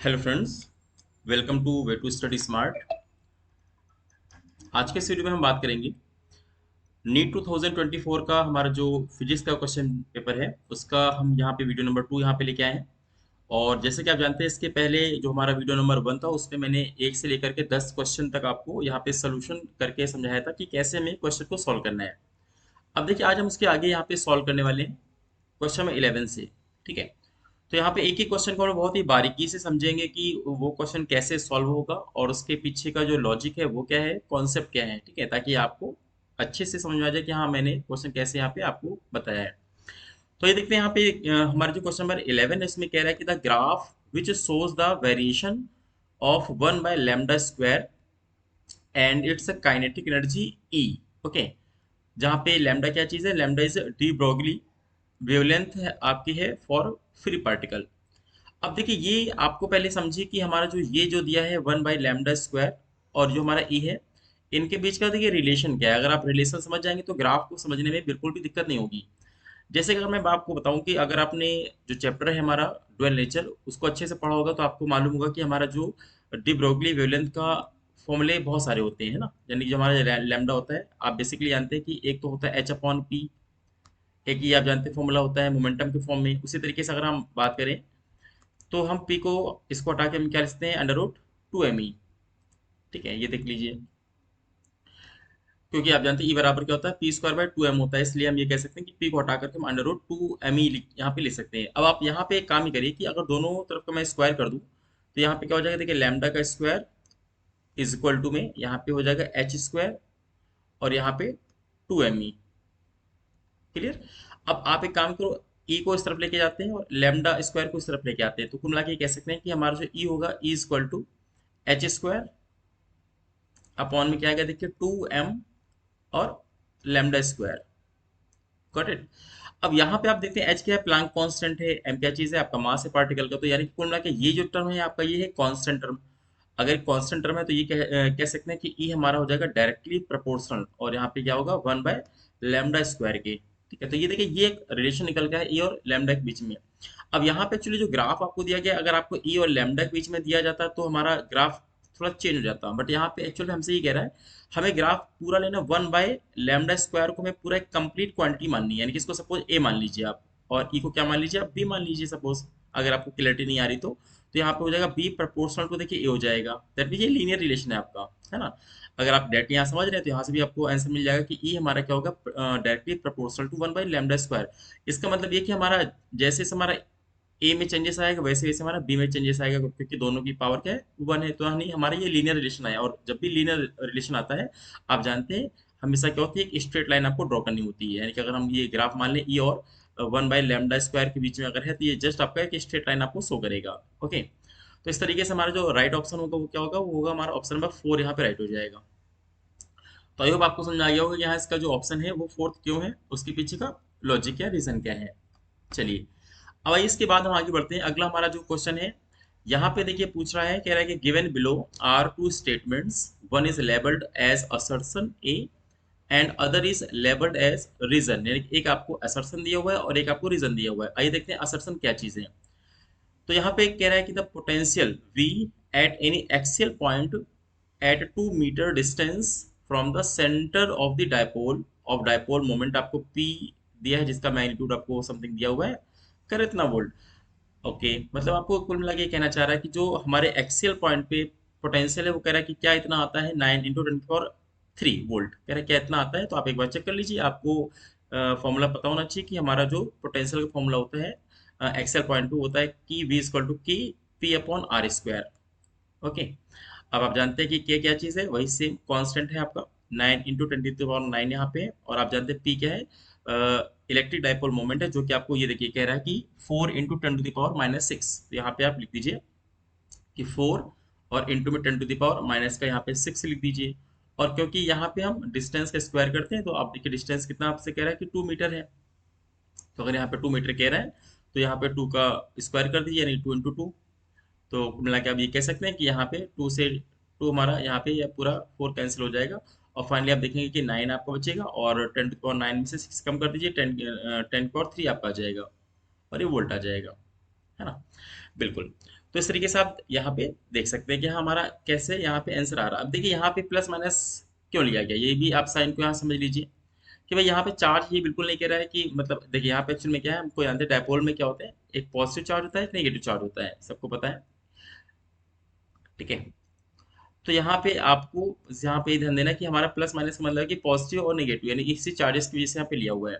Hello friends, welcome to way to study smart. आज के इस वीडियो में हम बात करेंगे नीट 2024 का हमारा जो फिजिक्स का क्वेश्चन पेपर है उसका हम यहाँ पे वीडियो नंबर 2 यहाँ पे लेके आए हैं। और जैसे कि आप जानते हैं इसके पहले जो हमारा वीडियो नंबर 1 था उसमें मैंने 1 से लेकर के 10 क्वेश्चन तक आपको यहाँ पे सोल्यूशन करके समझाया था कि कैसे हमें क्वेश्चन को सॉल्व करना है। अब देखिए आज हम उसके आगे यहाँ पे सॉल्व करने वाले हैं क्वेश्चन नंबर 11 से। ठीक है, तो यहाँ पे एक ही क्वेश्चन को हम बहुत ही बारीकी से समझेंगे कि वो क्वेश्चन कैसे सॉल्व होगा और उसके पीछे का जो लॉजिक है वो क्या है, कॉन्सेप्ट क्या है। ठीक है, ताकि आपको अच्छे से समझ में आ जाए कि हाँ मैंने क्वेश्चन कैसे यहाँ पे आपको बताया है। तो ये देखते हैं यहाँ पे हमारा जो क्वेश्चन नंबर 11 है इसमें कह रहा है कि the graph which shows the variation of 1/λ² and its kinetic energy E। Okay, जहाँ पे लैम्डा क्या चीज़ है, lambda is de Broglie wavelength है आपकी है फॉर फ्री पार्टिकल। अब देखिए ये आपको पहले समझिए कि हमारा जो ये जो दिया है 1/λ² और जो हमारा ई है, इनके बीच का देखिए रिलेशन क्या है। अगर आप रिलेशन समझ जाएंगे तो ग्राफ को समझने में बिल्कुल भी दिक्कत नहीं होगी। जैसे कि अगर मैं आपको बताऊं कि अगर आपने जो चैप्टर है हमारा डुअल नेचर उसको अच्छे से पढ़ा होगा तो आपको मालूम होगा कि हमारा जो डी ब्रोगली वेवलेंथ का फॉर्मूले बहुत सारे होते हैं ना, यानी जो हमारा लैम्डा होता है आप बेसिकली जानते हैं कि एक तो होता है H/P, एक ये आप जानते हैं फॉर्मूला होता है मोमेंटम के फॉर्म में। उसी तरीके से अगर हम बात करें तो हम पी को इसको हटा के हम क्या लिखते हैं, √2 me। ठीक है, ये देख लीजिए, क्योंकि आप जानते हैं ई बराबर क्या होता है, p²/2m होता है, इसलिए हम ये कह सकते हैं कि पी को हटा करके हम √2 me यहाँ पे लिख सकते हैं। अब आप यहाँ पे एक काम ही करिए कि अगर दोनों तरफ का मैं स्क्वायर कर दूं तो यहाँ पे क्या हो जाएगा, देखिए लैम्डा का स्क्वायर इज इक्वल टू में यहाँ पे हो जाएगा H² और यहाँ पे 2 me। क्लियर। अब आप एक काम करो, ई को इस तरफ लेके जाते हैं और लैम्डा स्क्वायर को इस तरफ लेके आते हैं, तो कुल मिला के ये कह सकते हैं कि हमारा जो ई होगा E is equal to H² upon में क्या आएगा, देखिए 2m और लैम्डा स्क्वायर। Got it. अब यहाँ पे आप देखते हैं एच क्या है, प्लांक कांस्टेंट है, एम क्या चीज है, आपका मास है पार्टिकल का। तो यानी कि कुल मिला के ये जो टर्म है आपका ये है कांस्टेंट टर्म। अगर कांस्टेंट टर्म है तो ये कह सकते हैं कि ई हमारा हो जाएगा डायरेक्टली प्रोपोर्शनल और यहाँ पे क्या होगा 1/λ² के। ठीक है, तो ये देखिए ये एक रिलेशन निकल गया है ई और लैम्डा के बीच में। अब यहाँ पे एक्चुअली जो ग्राफ आपको दिया गया है, अगर आपको ई और लैम्डा के बीच में दिया जाता तो हमारा ग्राफ थोड़ा चेंज हो जाता, बट यहाँ पे एक्चुअली हमसे ये कह रहा है हमें ग्राफ पूरा लेना 1/λ² को हमें पूरा एक कंप्लीट क्वांटिटी माननी है, यानी कि इसको सपोज ए मान लीजिए आप और ई को क्या मान लीजिए आप, बी मान लीजिए सपोज। अगर आपको क्लैरिटी नहीं आ रही तो यहाँ पे हो जाएगा बी प्रोपोर्शनल टू देखिए ए हो जाएगा। दैट मीन ये लीनियर रिलेशन है आपका, है ना। अगर आप डायरेक्ट यहाँ समझ रहे हैं तो यहाँ से भी आपको आंसर मिल जाएगा कि ई हमारा क्या होगा, डायरेक्टली प्रोपोर्शनल टू 1/λ²। इसका मतलब ये कि हमारा जैसे से हमारा ए में चेंजेस आएगा वैसे वैसे हमारा बी में चेंजेस आएगा, क्योंकि दोनों की पावर क्या है, 1 है। तो नहीं, हमारा ये लीनियर रिलेशन आया। और जब भी लीनियर रिलेशन आता है आप जानते हैं हमेशा क्या होती है, एक स्ट्रेट लाइन आपको ड्रॉ करनी होती है। यानी कि अगर हम ये ग्राफ मान लें ई और 1/λ² के बीच में अगर है तो ये जस्ट आपका एक स्ट्रेट लाइन आपको शो करेगा। ओके, तो इस तरीके से हमारा जो राइट ऑप्शन होगा वो क्या होगा, वो होगा हमारा ऑप्शन नंबर 4 यहाँ पे राइट हो जाएगा। तो आई होप आपको समझ आ गया होगा कि यहाँ इसका जो ऑप्शन है वो फोर्थ क्यों है, उसके पीछे का लॉजिक क्या, रीजन क्या है। चलिए, अब आइए इसके बाद हम आगे बढ़ते हैं। अगला हमारा जो क्वेश्चन है यहाँ पे देखिए पूछ रहा है, कह रहा है कि given below are two statements, one is labelled as assertion A and other is labelled as reason. यानी कि एक आपको असर्शन दिया हुआ है और एक आपको रीजन दिया हुआ है। आइए देखते हैं असर्शन क्या चीज है। तो यहाँ पे कह रहा है कि the potential V at any axial point at 2 metre distance from the centre of the dipole of dipole moment आपको P दिया है, जिसका मैग्नीट्यूड आपको समथिंग दिया हुआ है, कर इतना वोल्ट। ओके, मतलब आपको कुल मिला के कहना चाह रहा है कि जो हमारे एक्सियल पॉइंट पे पोटेंशियल है वो कह रहा है कि क्या इतना आता है, 9 × 10⁻³ वोल्ट। कह रहा है क्या इतना आता है, तो आप एक बार चेक कर लीजिए। आपको फॉर्मूला पता होना चाहिए कि हमारा जो पोटेंशियल का फॉर्मूला होता है एक्सियल पॉइंट पे होता है कि V इक्वल टू की P/r²। ओके, अब आप जानते हैं कि के क्या चीज़ है, वही सेम कांस्टेंट है आपका 9 × 10⁻⁹ यहाँ पे है। और आप जानते हैं पी क्या है, इलेक्ट्रिक डाइपोल मोमेंट है, जो कि आपको ये देखिए कह रहा है कि 4 × 10⁻⁶। तो यहाँ पे आप लिख दीजिए कि 4 और इंटू में 10⁻⁻ का यहाँ पे 6 लिख दीजिए। और क्योंकि यहाँ पे हम डिस्टेंस का स्क्वायर करते हैं तो आप देखिए डिस्टेंस कितना आपसे कह रहा है कि 2 मीटर है। तो अगर यहाँ पे 2 मीटर कह रहा है तो यहाँ पे 2 का स्क्वायर कर दीजिए, यानी 2 × 2। तो मिला के आप ये कह सकते हैं कि यहाँ पे 2 से 2 हमारा यहाँ पे यह पूरा 4 कैंसिल हो जाएगा। और फाइनली आप देखेंगे कि 9 आपका बचेगा और 10⁻⁹ में से 6 कम कर दीजिए, 10 10⁻³ आपका आ जाएगा और ये वोल्ट आ जाएगा। है ना। बिल्कुल। तो इस तरीके से आप यहाँ पे देख सकते हैं कि हमारा कैसे यहाँ पे आंसर आ रहा है। अब देखिए यहाँ पे प्लस माइनस क्यों लिया गया, ये भी आप साइन को यहाँ समझ लीजिए कि भाई यहाँ पे चार्ज ये बिल्कुल नहीं कह रहा है कि मतलब देखिए यहाँ पे एक्चुअल में क्या है, हमको जानते हैं डायपोल में क्या होता है, एक पॉजिटिव चार्ज होता है एक नेगेटिव चार्ज होता है, सबको पता है। ठीक है। तो यहाँ पे आपको यहाँ पे ध्यान देना कि हमारा प्लस माइनस का मतलब है कि पॉजिटिव और नेगेटिव यानी इसी चार्जेस की वजह से यहाँ पे लिया हुआ है।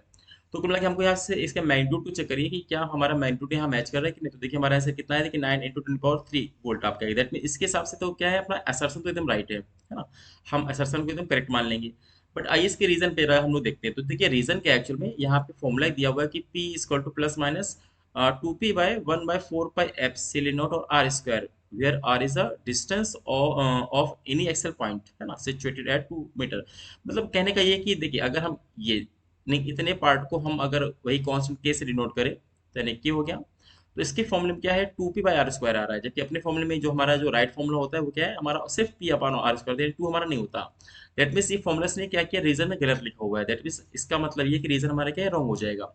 तो कुल मिला के हमको यहाँ से इसका मैग्नीट्यूड को चेक करिए कि क्या हमारा मैग्नीट्यूड यहाँ मैच कर रहा है कि नहीं। तो देखिए हमारा आंसर कितना है, देखिए 9 × 10⁻³ वोल्ट आपका है। दैट मीन इसके हिसाब से तो क्या है, अपना असर्शन तो एकदम राइट है ना। हम असर्शन को एकदम करेक्ट मान लेंगे। बट आइए इसके रीजन पे हम लोग देखते हैं। तो देखिए रीजन क्या है, एक्चुअल में यहाँ पे फॉर्मूला दिया हुआ है कि P equal two plus minus 2p/1/4 pi epsilon naught और r square, where r is a distance of any axial point है ना, situated at 2 मीटर। मतलब कहने का ये कि देखिए अगर हम ये नहीं इतने पार्ट को हम अगर वही कांस्टेंट के से डिनोट करें तो यानी कि हो गया। तो इसके फॉर्मूले में क्या है, 2p/r² आ रहा है, जबकि अपने फॉर्मूले में जो हमारा जो राइट फॉर्मूला होता है वो क्या है, हमारा सिर्फ p/r², टू हमारा नहीं होता। दैट मीन्स ये फॉर्मूला ने क्या किया, रीजन में गलत लिखा हुआ है। दैट मीन्स इसका मतलब ये कि रीजन हमारा क्या है, रॉन्ग हो जाएगा।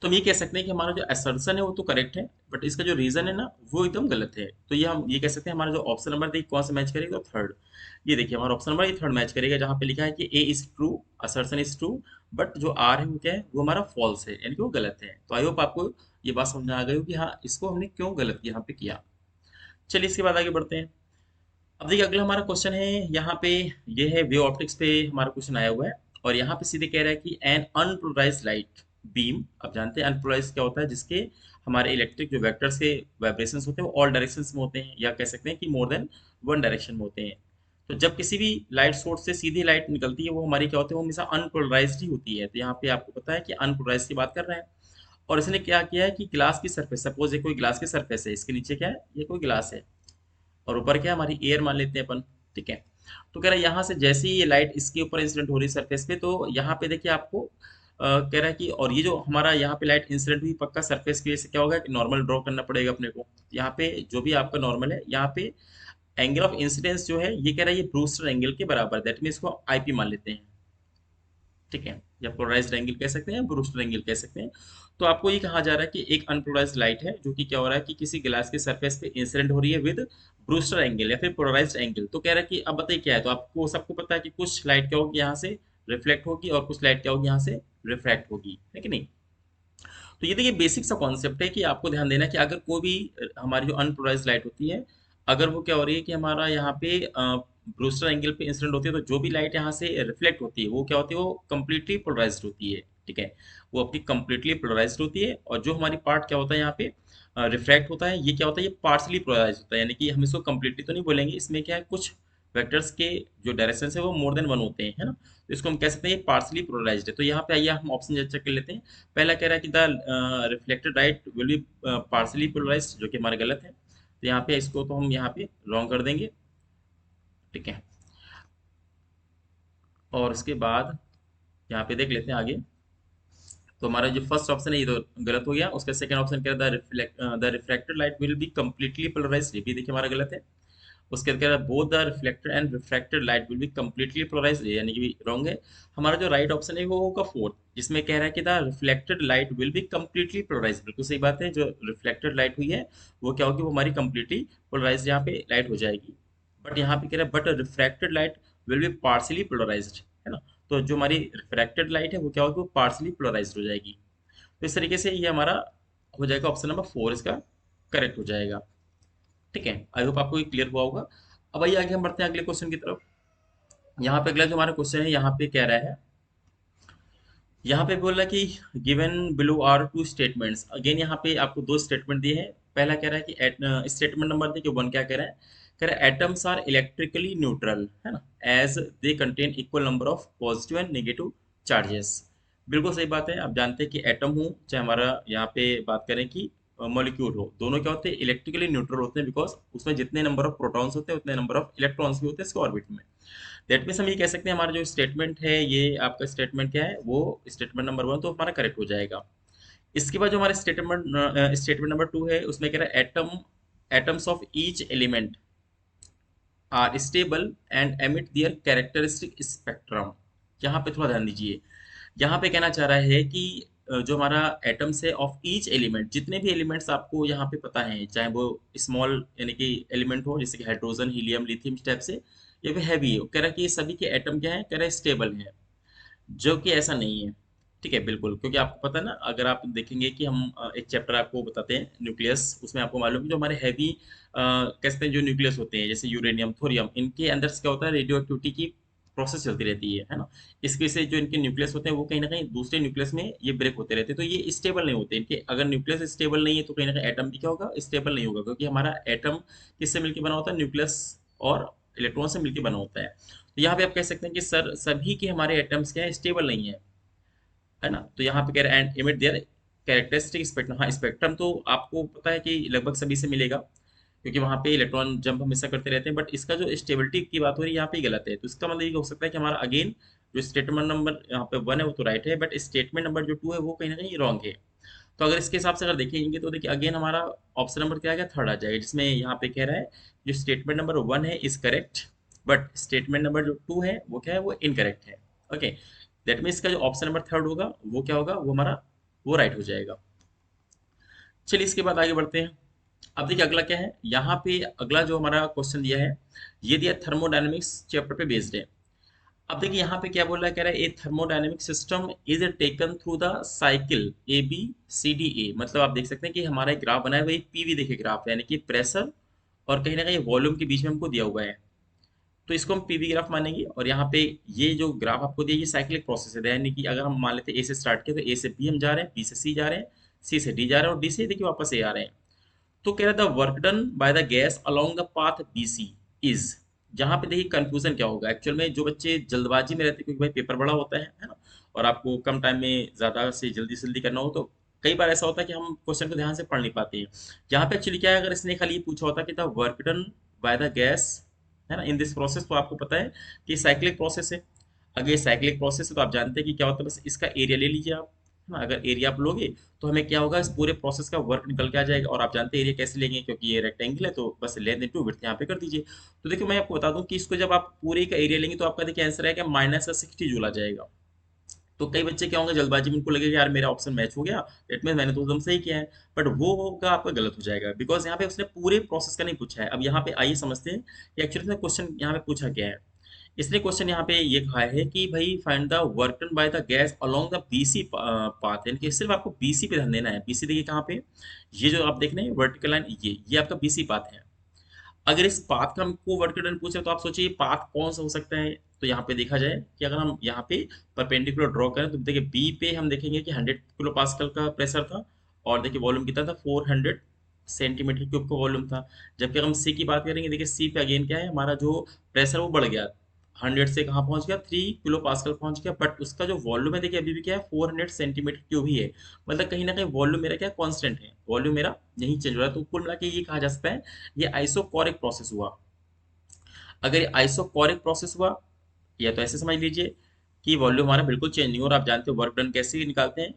तो हम ये कह सकते हैं कि हमारा जो असर्शन है वो तो करेक्ट है, बट इसका जो रीजन है ना वो एकदम गलत है। तो ये हम ये कह सकते हैं हमारा जो ऑप्शन नंबर देखिए कौन सा मैच करेगा, तो थर्ड। ये देखिए हमारा ऑप्शन नंबर ये थर्ड मैच करेगा, जहाँ पे लिखा है कि A is true, assertion is true, but जो आर है वो क्या है, वो हमारा फॉल्स है, यानी कि वो गलत है। तो आई होप आपको ये बात समझ में आ गई हो कि हाँ इसको हमने क्यों गलत यहाँ पे किया। चलिए इसके बाद आगे बढ़ते हैं। अब देखिए अगला हमारा क्वेश्चन है यहाँ पे, ये है वेव ऑप्टिक्स पे हमारा क्वेश्चन आया हुआ है। और यहाँ पे सीधे कह रहा है कि एन अनपोलराइज्ड लाइट बीम, अब जानते हैं अनपोलराइज क्या होता है, जिसके हमारे इलेक्ट्रिक जो वेक्टर्स के वाइब्रेशंस होते हैं वो ऑल डायरेक्शंस में होते हैं, या कह सकते हैं कि मोर देन वन डायरेक्शन में होते हैं। तो जब किसी भी लाइट सोर्स से सीधी लाइट निकलती है वो हमारी क्या होती है, वो हमेशा अनपोलराइज्ड ही होती है। तो यहाँ पे आपको पता है कि अनपोलराइज की बात कर रहे हैं। और इसने क्या किया है कि ग्लास की सरफेस, सपोज ये कोई ग्लास की सरफेस है, इसके नीचे क्या है, ये कोई ग्लास है, और ऊपर क्या है, हमारी एयर मान लेते हैं अपन। ठीक है। तो कह रहा है यहाँ से जैसे ही ये लाइट इसके ऊपर इंसिडेंट हो रही है सरफेस पे, तो यहाँ पे देखिए आपको कह रहा है कि और ये जो हमारा यहाँ पे लाइट इंसिडेंट हुई पक्का सरफेस की वजह से क्या होगा कि नॉर्मल ड्रॉ करना पड़ेगा अपने को। यहाँ पे जो भी आपका नॉर्मल है, यहाँ पे एंगल ऑफ इंसिडेंस जो है ये कह रहा है ये ब्रूस्टर एंगल के बराबर, दैट मीन इसको आईपी मान लेते हैं। ठीक है। या पोलराइज्ड एंगल कह सकते हैं, ब्रूस्टर एंगल कह सकते हैं। तो आपको ये कहा जा रहा है कि एक अनपोलराइज्ड लाइट है जो कि क्या हो रहा है कि किसी ग्लास के सरफेस पे इंसिडेंट हो रही है विद ब्रूस्टर एंगल या फिर पोलराइज्ड एंगल। तो कह रहा है कि अब बताइए क्या है, तो आपको सबको पता है कि कुछ लाइट क्या होगी यहाँ से रिफ्लेक्ट होगी और कुछ लाइट क्या होगी यहाँ से रिफ्रैक्ट होगी, है कि नहीं। तो ये देखिए बेसिक सा कॉन्सेप्ट है कि आपको ध्यान देना है कि अगर कोई भी हमारी जो अनपोलराइज्ड लाइट होती है, अगर वो क्या हो रही है कि हमारा यहाँ पे ब्रूस्टर एंगल पे इंसिडेंट होती है, तो जो भी लाइट यहाँ से रिफ्लेक्ट होती है वो क्या होती है, वो कंप्लीटली पोलराइज्ड होती है। ठीक है। वो अपनी कंप्लीटली पोलराइज्ड होती है। और जो हमारी पार्ट क्या होता है यहाँ पे रिफ्रैक्ट होता है, ये क्या होता है, ये पार्शली पोलराइज होता है। यानी कि हम इसको कंप्लीटली तो नहीं बोलेंगे, इसमें क्या है कुछ वेक्टर्स के जो डायरेक्शन है वो मोर देन वन होते हैं, है ना। तो इसको हम कह सकते हैं ये पार्शली पोलराइज्ड है। तो यहाँ पे आइए हम ऑप्शन चेक कर लेते हैं। पहला कह रहा है कि the reflected light will be partially polarised, जो कि हमारा गलत है। तो यहाँ पे इसको तो हम यहाँ पे रॉन्ग कर देंगे। ठीक है। और उसके बाद यहाँ पे देख लेते हैं आगे। तो हमारा जो फर्स्ट ऑप्शन है ये तो गलत हो गया। उसका सेकंड ऑप्शन कह रहा है the reflected light will be completely polarised, ये भी देखिए हमारा गलत है। उसके बाद कह रहा है both the reflected and refracted light will be completely polarised, यानी कि भी रॉन्ग है। हमारा जो राइट ऑप्शन है वो होगा फोर्थ, जिसमें कह रहा है कि the reflected light will be completely polarised. बिल्कुल सही बात है, जो रिफ्लेक्टेड लाइट हुई है वो क्या होगी, वो हमारी कंप्लीटली पोलराइज्ड यहाँ पे लाइट हो जाएगी। बट यहाँ पे कह रहा है but refracted light will be partially polarised, है ना। तो जो हमारी रिफ्रैक्टेड लाइट है वो क्या होगी, वो पार्शली पोलराइज्ड हो जाएगी। तो इस तरीके से ये हमारा हो जाएगा ऑप्शन नंबर फोर, इसका करेक्ट हो जाएगा। ठीक है। आई होप आपको ये क्लियर हुआ होगा। अब आइए आगे हम बढ़ते हैं अगले क्वेश्चन की तरफ। यहाँ पे अगला जो हमारा क्वेश्चन है यहाँ पे कह रहा है, यहाँ पे बोल रहा है कि given below are two statements. Again यहाँ पे आपको दो स्टेटमेंट दिए हैं। पहला कह रहा है कि स्टेटमेंट नंबर देखिए वन क्या कह रहा है, कह रहा है एटम्स आर इलेक्ट्रिकली न्यूट्रल, है ना, as they contain equal number of positive and negative charges. बिल्कुल सही बात है। आप जानते हैं कि एटम हो चाहे हमारा यहाँ पे बात करें कि मॉलिक्यूल हो, दोनों क्या होते हैं, इलेक्ट्रिकली न्यूट्रल होते हैं, बिकॉज उसमें जितने नंबर ऑफ प्रोटॉन्स होते हैं उतने नंबर ऑफ इलेक्ट्रॉन्स भी होते हैं इसके ऑर्बिट में। दैट मीन्स हम ये कह सकते हैं हमारा जो स्टेटमेंट है, ये आपका स्टेटमेंट क्या है, वो स्टेटमेंट नंबर वन तो हमारा करेक्ट हो जाएगा। इसके बाद जो हमारा स्टेटमेंट नंबर टू है उसमें कह रहा है atoms of each element are stable and emit their characteristic spectrum. यहाँ पे थोड़ा ध्यान दीजिए। यहाँ पे कहना चाह रहा है कि जो हमारा एटम्स है ऑफ ईच एलिमेंट, जितने भी एलिमेंट्स आपको यहाँ पे पता है, चाहे वो स्मॉल यानी कि एलिमेंट हो जैसे कि हाइड्रोजन, हीलियम, लिथियम टाइप से, या फिर हैवी हो, कह रहा है कि ये सभी के एटम क्या है, कह रहा है स्टेबल है, जो कि ऐसा नहीं है। ठीक है, बिल्कुल, क्योंकि आपको पता है ना, अगर आप देखेंगे कि हम एक चैप्टर आपको बताते हैं न्यूक्लियस, उसमें आपको मालूम है जो हमारे हैवी कहते हैं जो न्यूक्लियस होते हैं जैसे यूरेनियम, थोरियम, इनके अंदर से क्या होता है, रेडियो एक्टिविटी की प्रोसेस चलती रहती है ना। इसकी वजह से जो इनके न्यूक्लियस होते हैं वो कहीं ना कहीं दूसरे न्यूक्लियस में ये ब्रेक होते रहते हैं, तो ये स्टेबल नहीं होते इनके। अगर न्यूक्लियस स्टेबल नहीं है तो कहीं ना कहीं एटम भी क्या होगा, स्टेबल नहीं होगा, क्योंकि हमारा एटम किससे मिलकर बना होता है, न्यूक्लियस और इलेक्ट्रॉन से मिलकर बना होता है। तो यहाँ पे आप कह सकते हैं कि सर सभी के हमारे एटम्स क्या है, स्टेबल नहीं है, है ना। तो यहाँ पे कह रहे हैं and emit there characteristic spectrum. हाँ, स्पेक्ट्रम तो आपको पता है कि लगभग सभी से मिलेगा, क्योंकि वहाँ पे इलेक्ट्रॉन जंप हमेशा करते रहते हैं, बट इसका जो स्टेबिलिटी की बात हो रही है यहाँ पे गलत है। तो इसका मतलब ये हो सकता है कि हमारा अगेन जो स्टेटमेंट नंबर यहाँ पे 1 है वो तो राइट है, बट स्टेटमेंट नंबर जो 2 है वो कहीं ना कहीं रॉन्ग है। तो अगर इसके हिसाब से अगर देखेंगे तो देखिए अगेन हमारा ऑप्शन नंबर क्या आ गया, थर्ड आ जाएगा, जिसमें यहाँ पे कह रहा है जो स्टेटमेंट नंबर 1 है is correct, but statement number जो 2 है वो क्या है, वो इनकरेक्ट है। ओके, दैट मीन्स का जो ऑप्शन नंबर थर्ड होगा वो क्या होगा, वो हमारा वो राइट हो जाएगा। चलिए इसके बाद आगे बढ़ते हैं। अब देखिए अगला क्या है, यहाँ पे अगला जो हमारा क्वेश्चन दिया है, ये दिया थर्मोडायनेमिक्स चैप्टर पे बेस्ड है। अब देखिए यहाँ पे क्या बोल रहा है, कह रहा है a thermodynamic system is taken through the cycle A B C D A. मतलब आप देख सकते हैं कि हमारा एक ग्राफ बना है, वो एक पीवी देखिए ग्राफ है, यानी कि प्रेशर और कहीं ना कहीं वॉल्यूम के बीच में हमको दिया हुआ है, तो इसको हम पीवी ग्राफ मानेंगे। और यहाँ पे ये जो ग्राफ आपको दिया ये साइक्लिक प्रोसेस है, यानी कि अगर हम मान लेते हैं ए से स्टार्ट किया तो ए से बी हम जा रहे हैं, बी से सी जा रहे हैं, सी से डी जा रहे हैं और डी से देखिए वापस ए आ रहे हैं। तो कह रहा था work done by the gas along the path B C is. जहां पे देखिए कंफ्यूजन क्या होगा, एक्चुअल में जो बच्चे जल्दबाजी में रहते हैं क्योंकि भाई पेपर बड़ा होता है ना, और आपको कम टाइम में ज्यादा से जल्दी करना हो, तो कई बार ऐसा होता है कि हम क्वेश्चन को ध्यान से पढ़ नहीं पाते हैं। यहाँ पे एक्चुअली क्या है, अगर इसने खाली ये पूछा होता कि the work done by the gas, है ना, इन दिस प्रोसेस, तो आपको पता है कि साइक्लिक प्रोसेस है। अगर ये साइक्लिक प्रोसेस है तो आप जानते हैं कि क्या होता है, बस इसका एरिया ले लीजिए आप, है ना। अगर एरिया आप लोगे तो हमें क्या होगा, इस पूरे प्रोसेस का वर्क निकल के आ जाएगा। और आप जानते हैं एरिया कैसे लेंगे, क्योंकि ये रेक्टेंगल है तो बस लेंथ इनटू विड्थ यहाँ पे कर दीजिए। तो देखिए मैं आपको बता दूं कि इसको जब आप पूरे का एरिया लेंगे तो आपका देखिए आंसर आएगा -60 जूल आ जाएगा। तो कई बच्चे क्या होंगे जल्दबाजी में, उनको लगेगा यार मेरा ऑप्शन मैच हो गया, इट मीन मैंने तो एकदम सही किया है, बट वो होगा आपका गलत हो जाएगा, बिकॉज यहाँ पे उसने पूरे प्रोसेस का नहीं पूछा है। अब यहाँ पे आइए समझते हैं कि एक्चुअली क्वेश्चन यहाँ पे पूछा क्या है। इसने क्वेश्चन यहाँ पे ये कहा है कि भाई find the work done by the gas along the BC path, यानी कि सिर्फ आपको बीसी पे ध्यान देना है। बीसी देखिए कहाँ पे, ये जो आप देख रहे हैं वर्टिकल लाइन, ये आपका बीसी पाथ है। अगर इस पाथ का हमको वर्क डन पूछे तो आप सोचिए पाथ कौन सा हो सकता है। तो यहाँ पे देखा जाए कि अगर हम यहाँ पे परपेंडिकुलर ड्रॉ करें तो देखिए बी पे हम देखेंगे कि 100 किलो पास्कल का प्रेशर था, और देखिए वॉल्यूम कितना था, 400 सेंटीमीटर क्यूब का वॉल्यूम था। जबकि अगर हम सी की बात करेंगे, देखिए सी पे अगेन क्या है, हमारा जो प्रेशर वो बढ़ गया, 100 से कहाँ पहुंच गया, 3 किलो पास्कल पहुंच गया, बट उसका जो वॉल्यूम है देखिए अभी भी क्या है, 400 सेंटीमीटर क्यूब ही है। मतलब कहीं ना कहीं वॉल्यूम मेरा क्या कांस्टेंट है, वॉल्यूम मेरा यही चेंज हो रहा है। तो कुल मिला के ये कहा जा सकता है ये आइसोकोरिक प्रोसेस हुआ। अगर ये आइसोकोरिक प्रोसेस हुआ, या तो ऐसे समझ लीजिए कि वॉल्यूम हमारा बिल्कुल चेंज नहीं हो रहा। आप जानते हो वर्क डन कैसे निकालते हैं,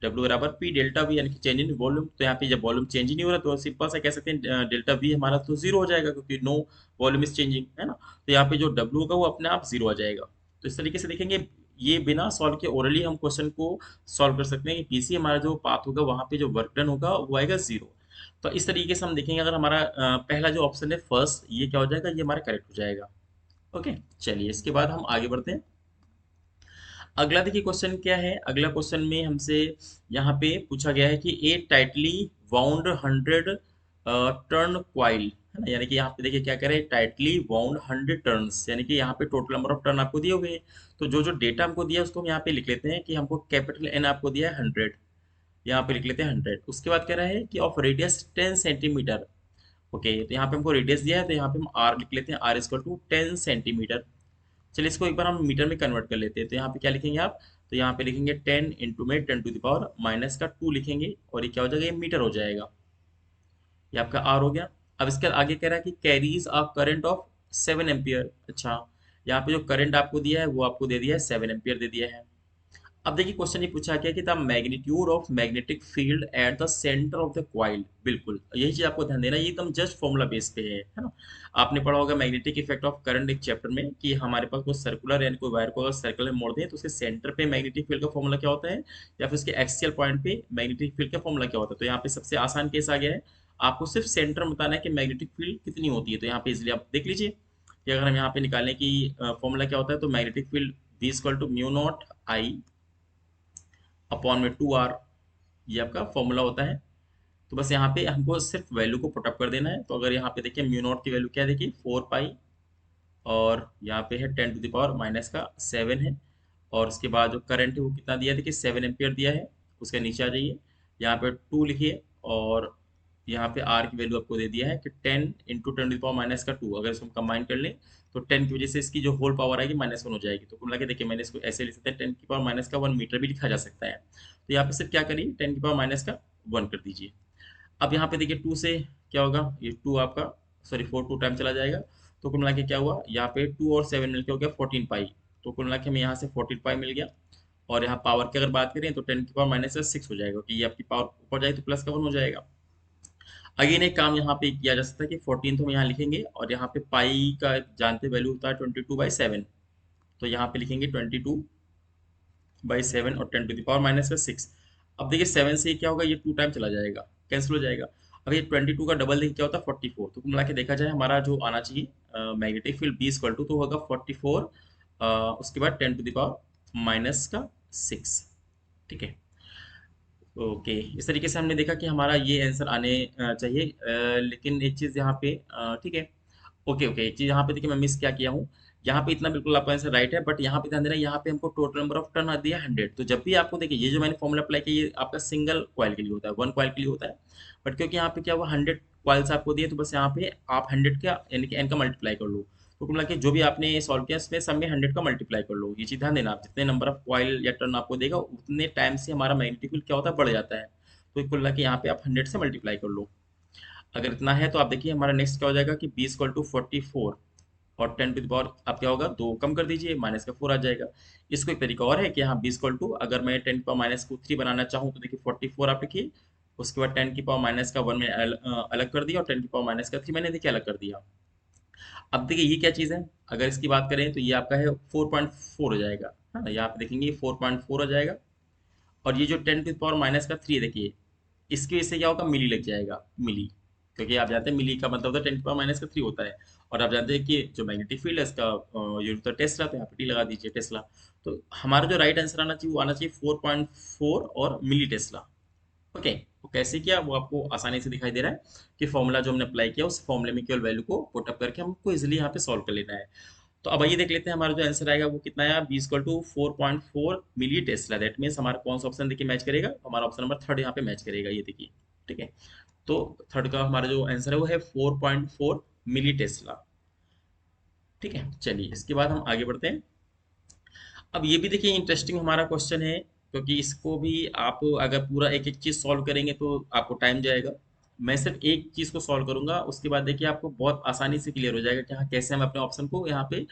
डब्ल्यू बराबर पी डेल्टा वी, यानी कि चेंज इन वॉल्यूम। तो यहाँ पे जब वॉल्यूम चेंज ही नहीं हो रहा तो सिंपल सा कह सकते हैं डेल्टा वी हमारा तो जीरो हो जाएगा, क्योंकि नो वॉल्यूम इज चेंजिंग, है ना। तो यहाँ पे जो डब्ल्यू होगा वो अपने आप जीरो आ जाएगा। तो इस तरीके से देखेंगे, ये बिना सॉल्व के ओरली हम क्वेश्चन को सॉल्व कर सकते हैं कि पीसी हमारा जो पाथ होगा वहाँ पे जो वर्क डन होगा वो आएगा जीरो। तो इस तरीके से हम देखेंगे, अगर हमारा पहला जो ऑप्शन है फर्स्ट, ये क्या हो जाएगा, ये हमारा करेक्ट हो जाएगा। ओके, चलिए इसके बाद हम आगे बढ़ते हैं। अगला देखिए क्वेश्चन क्या है, अगला क्वेश्चन में हमसे यहाँ पे पूछा गया है कि ए टाइटली वाउंड 100 टर्न क्वाइल, है ना। यानी कि यहाँ पे देखिए क्या कह रहे हैं, टाइटली वाउंड 100 टर्न्स, यानी कि यहाँ पे टोटल नंबर ऑफ टर्न आपको दिए हुए हैं। तो जो जो डेटा हमको दिया है उसको हम यहाँ पे लिख लेते हैं कि हमको कैपिटल एन आपको दिया है 100, यहाँ पे लिख लेते हैं 100। उसके बाद कह रहा है कि ऑफ रेडियस 10 सेंटीमीटर। ओके, तो यहाँ पे हमको रेडियस दिया है तो यहाँ पे हम आर लिख लेते हैं, आर इक्वल टू 10 सेंटीमीटर। चलिए इसको एक बार हम मीटर में कन्वर्ट कर लेते हैं। तो यहाँ पे क्या लिखेंगे आप, तो यहाँ पे लिखेंगे 10 इंटू में 10 टू द पावर माइनस का 2 लिखेंगे, और ये क्या हो जाएगा, ये मीटर हो जाएगा। ये आपका आर हो गया। अब इसके आगे कह रहा है कि carries a current of 7 ampere. अच्छा, यहाँ पे जो करंट आपको दिया है वो आपको दे दिया है 7 एम्पियर दे दिया है। अब देखिए क्वेश्चन ये पूछा गया कि the magnitude of magnetic field at the centre of the coil. बिल्कुल यही चीज आपको ध्यान देना है, ये एकदम जस्ट फॉर्मूला बेस पे है ना। आपने पढ़ा होगा मैग्नेटिक इफेक्ट ऑफ करंट एक चैप्टर में कि हमारे पास कोई सर्कुलर यानी कोई वायर को अगर सर्कुलर मोड़ दें तो उसके सेंटर पे मैग्नेटिक फील्ड का फॉर्मूला क्या होता है, या फिर उसके एक्सियल पॉइंट पे मैग्नेटिक फील्ड का फॉर्मूला क्या होता है। तो यहाँ पे सबसे आसान केस आ गया है, आपको सिर्फ सेंटर में बताना है कि मैग्नेटिक फील्ड कितनी होती है। तो यहाँ पे इसलिए आप देख लीजिए कि अगर हम यहाँ पे निकालें कि फॉर्मूला क्या होता है, तो magnetic field B equal to mu naught I upon में 2r, ये आपका फॉर्मूला होता है। तो बस यहाँ पे हमको सिर्फ वैल्यू को पुटअप कर देना है। तो अगर यहाँ पे देखिए म्यू नॉट की वैल्यू क्या है, देखिए 4 पाई, और यहाँ पे है 10⁻⁻⁷ है। और उसके बाद जो करंट है वो कितना दिया है, देखिए 7 एम्पियर दिया है। उसके नीचे आ जाइए, यहाँ पे 2 लिखिए, और यहाँ पे आर की वैल्यू आपको दे दिया है कि 10 × 10⁻⁻²। अगर इसको हम कंबाइन कर लें तो 10 की वजह से इसकी जो होल पावर आएगी -1 हो जाएगी। तो कुल मिला के देखिए मैंने इसको ऐसे लिख सकते हैं, 10⁻⁻1 मीटर भी लिखा जा सकता है। तो यहाँ पे सिर्फ क्या करिए, 10⁻⁻1 कर दीजिए। अब यहाँ पे देखिए 2 से क्या होगा, ये 2 आपका, सॉरी 4 2 टाइम चला जाएगा। तो कुल मिला के क्या हुआ, यहाँ पे 2 और 7 मिलके हो गया 14 पाई। तो कुल मिला के हमें यहाँ से 14 पाई मिल गया। और यहाँ पावर की अगर बात करें तो 10⁻⁻6 हो जाएगा, कि ये आपकी पावर ऊपर जाएगी तो +1 हो जाएगा। अगेन एक काम यहाँ पे किया जा सकता है कि 14 तो हम यहाँ लिखेंगे, और यहाँ पे पाई का जानते वैल्यू होता है 22/7। तो यहाँ पे लिखेंगे 22/7 और 10⁻⁻6। अब देखिए 7 से क्या होगा, ये 2 टाइम चला जाएगा, कैंसिल हो जाएगा। अब ये 22 का डबल देखिए क्या होता है 44। तो कुल मिला के देखा जाए हमारा जो आना चाहिए magnetic field B equal to तो होगा 44, उसके बाद 10⁻⁻6। ठीक है, ओके। इस तरीके से हमने देखा कि हमारा ये आंसर आने चाहिए। लेकिन एक चीज़ यहाँ पे ठीक है, ओके ओके, एक चीज़ यहाँ पे देखिए मैं मिस क्या किया हूँ। यहाँ पे इतना बिल्कुल आपका आंसर राइट है, बट यहाँ पे ध्यान देना, यहाँ पे हमको टोटल नंबर ऑफ टर्न दिया 100। तो जब भी आपको देखिए ये जो मैंने फॉर्मूला अप्लाई किया ये आपका सिंगल कॉइल के लिए होता है, वन कॉइल के लिए होता है। बट क्योंकि यहाँ पे क्या हुआ 100 कॉइल्स आपको दिए, तो बस यहाँ पे आप 100 का यानी कि एन का मल्टीप्लाई कर लो। तो कुल मिला के जो भी आपने सॉल्व किया इसमें सब में 100 का मल्टीप्लाई कर लो। ये चीज़ ध्यान देना, आप जितने नंबर ऑफ कॉइल या टर्न आपको देगा उतने टाइम से हमारा मैग्नेटिक फील्ड क्या होता है, बढ़ जाता है। तो कुल मिला के यहाँ पे आप 100 से मल्टीप्लाई कर लो। अगर इतना है तो आप देखिए हमारा नेक्स्ट क्या हो जाएगा कि बी इक्वल टू 44, और 10 टू द पावर आप क्या होगा 2 कम कर दीजिए, -4 आ जाएगा। इसको एक तरीका और है कि यहाँ बी इक्वल टू अगर मैं 10⁻⁻3 बनाना चाहूँ तो देखिए 44 आप लिखिए, उसके बाद 10⁻⁻1 में अलग कर दिया, और 10⁻⁻3 मैंने देखिए अलग कर दिया। अब देखिए ये क्या चीज़ है, अगर इसकी बात करें तो ये आपका है 4.4 हो जाएगा, है ना। यहाँ पे देखेंगे ये 4.4 हो जाएगा। और ये जो 10⁻⁻3 देखिए, इसकी वजह से क्या होगा, मिली लग जाएगा, मिली। क्योंकि आप जानते हैं मिली का मतलब होता है 10⁻⁻3 होता है। और आप जानते हैं कि जो मैग्नेटिक फील्ड है इसका यूनिट तो टेस्ला, तो यहाँ पे टी लगा दीजिए, टेस्ला। तो हमारा जो राइट आंसर आना चाहिए वो आना चाहिए 4.4 और मिली टेस्ला। ओके, तो कैसे किया वो आपको आसानी से दिखाई दे रहा है कि फॉर्मूला जो हमने अप्लाई किया उस फॉर्मूले में केवल वैल्यू को पुट अप करके हमको इजिली यहाँ पे सॉल्व कर लेना है। तो अब आइए देख लेते हैं हमारा जो आंसर आएगा वो कितना है, B equal to 4.4 milli tesla. That means हमारा कौन सा ऑप्शन देखिए मैच करेगा, हमारा ऑप्शन नंबर थर्ड यहाँ पे मैच करेगा, ये देखिए। ठीक है, तो थर्ड का हमारा जो आंसर है वो है 4.4 मिली टेस्ला। ठीक है, चलिए इसके बाद हम आगे बढ़ते हैं। अब ये भी देखिए इंटरेस्टिंग हमारा क्वेश्चन है, क्योंकि इसको भी आप अगर पूरा एक एक चीज सॉल्व करेंगे तो आपको टाइम जाएगा। मैं सिर्फ एक चीज को सॉल्व करूंगा, उसके बाद देखिए आपको बहुत आसानी से क्लियर हो जाएगा कि हाँ कैसे हम अपने ऑप्शन को यहाँ पे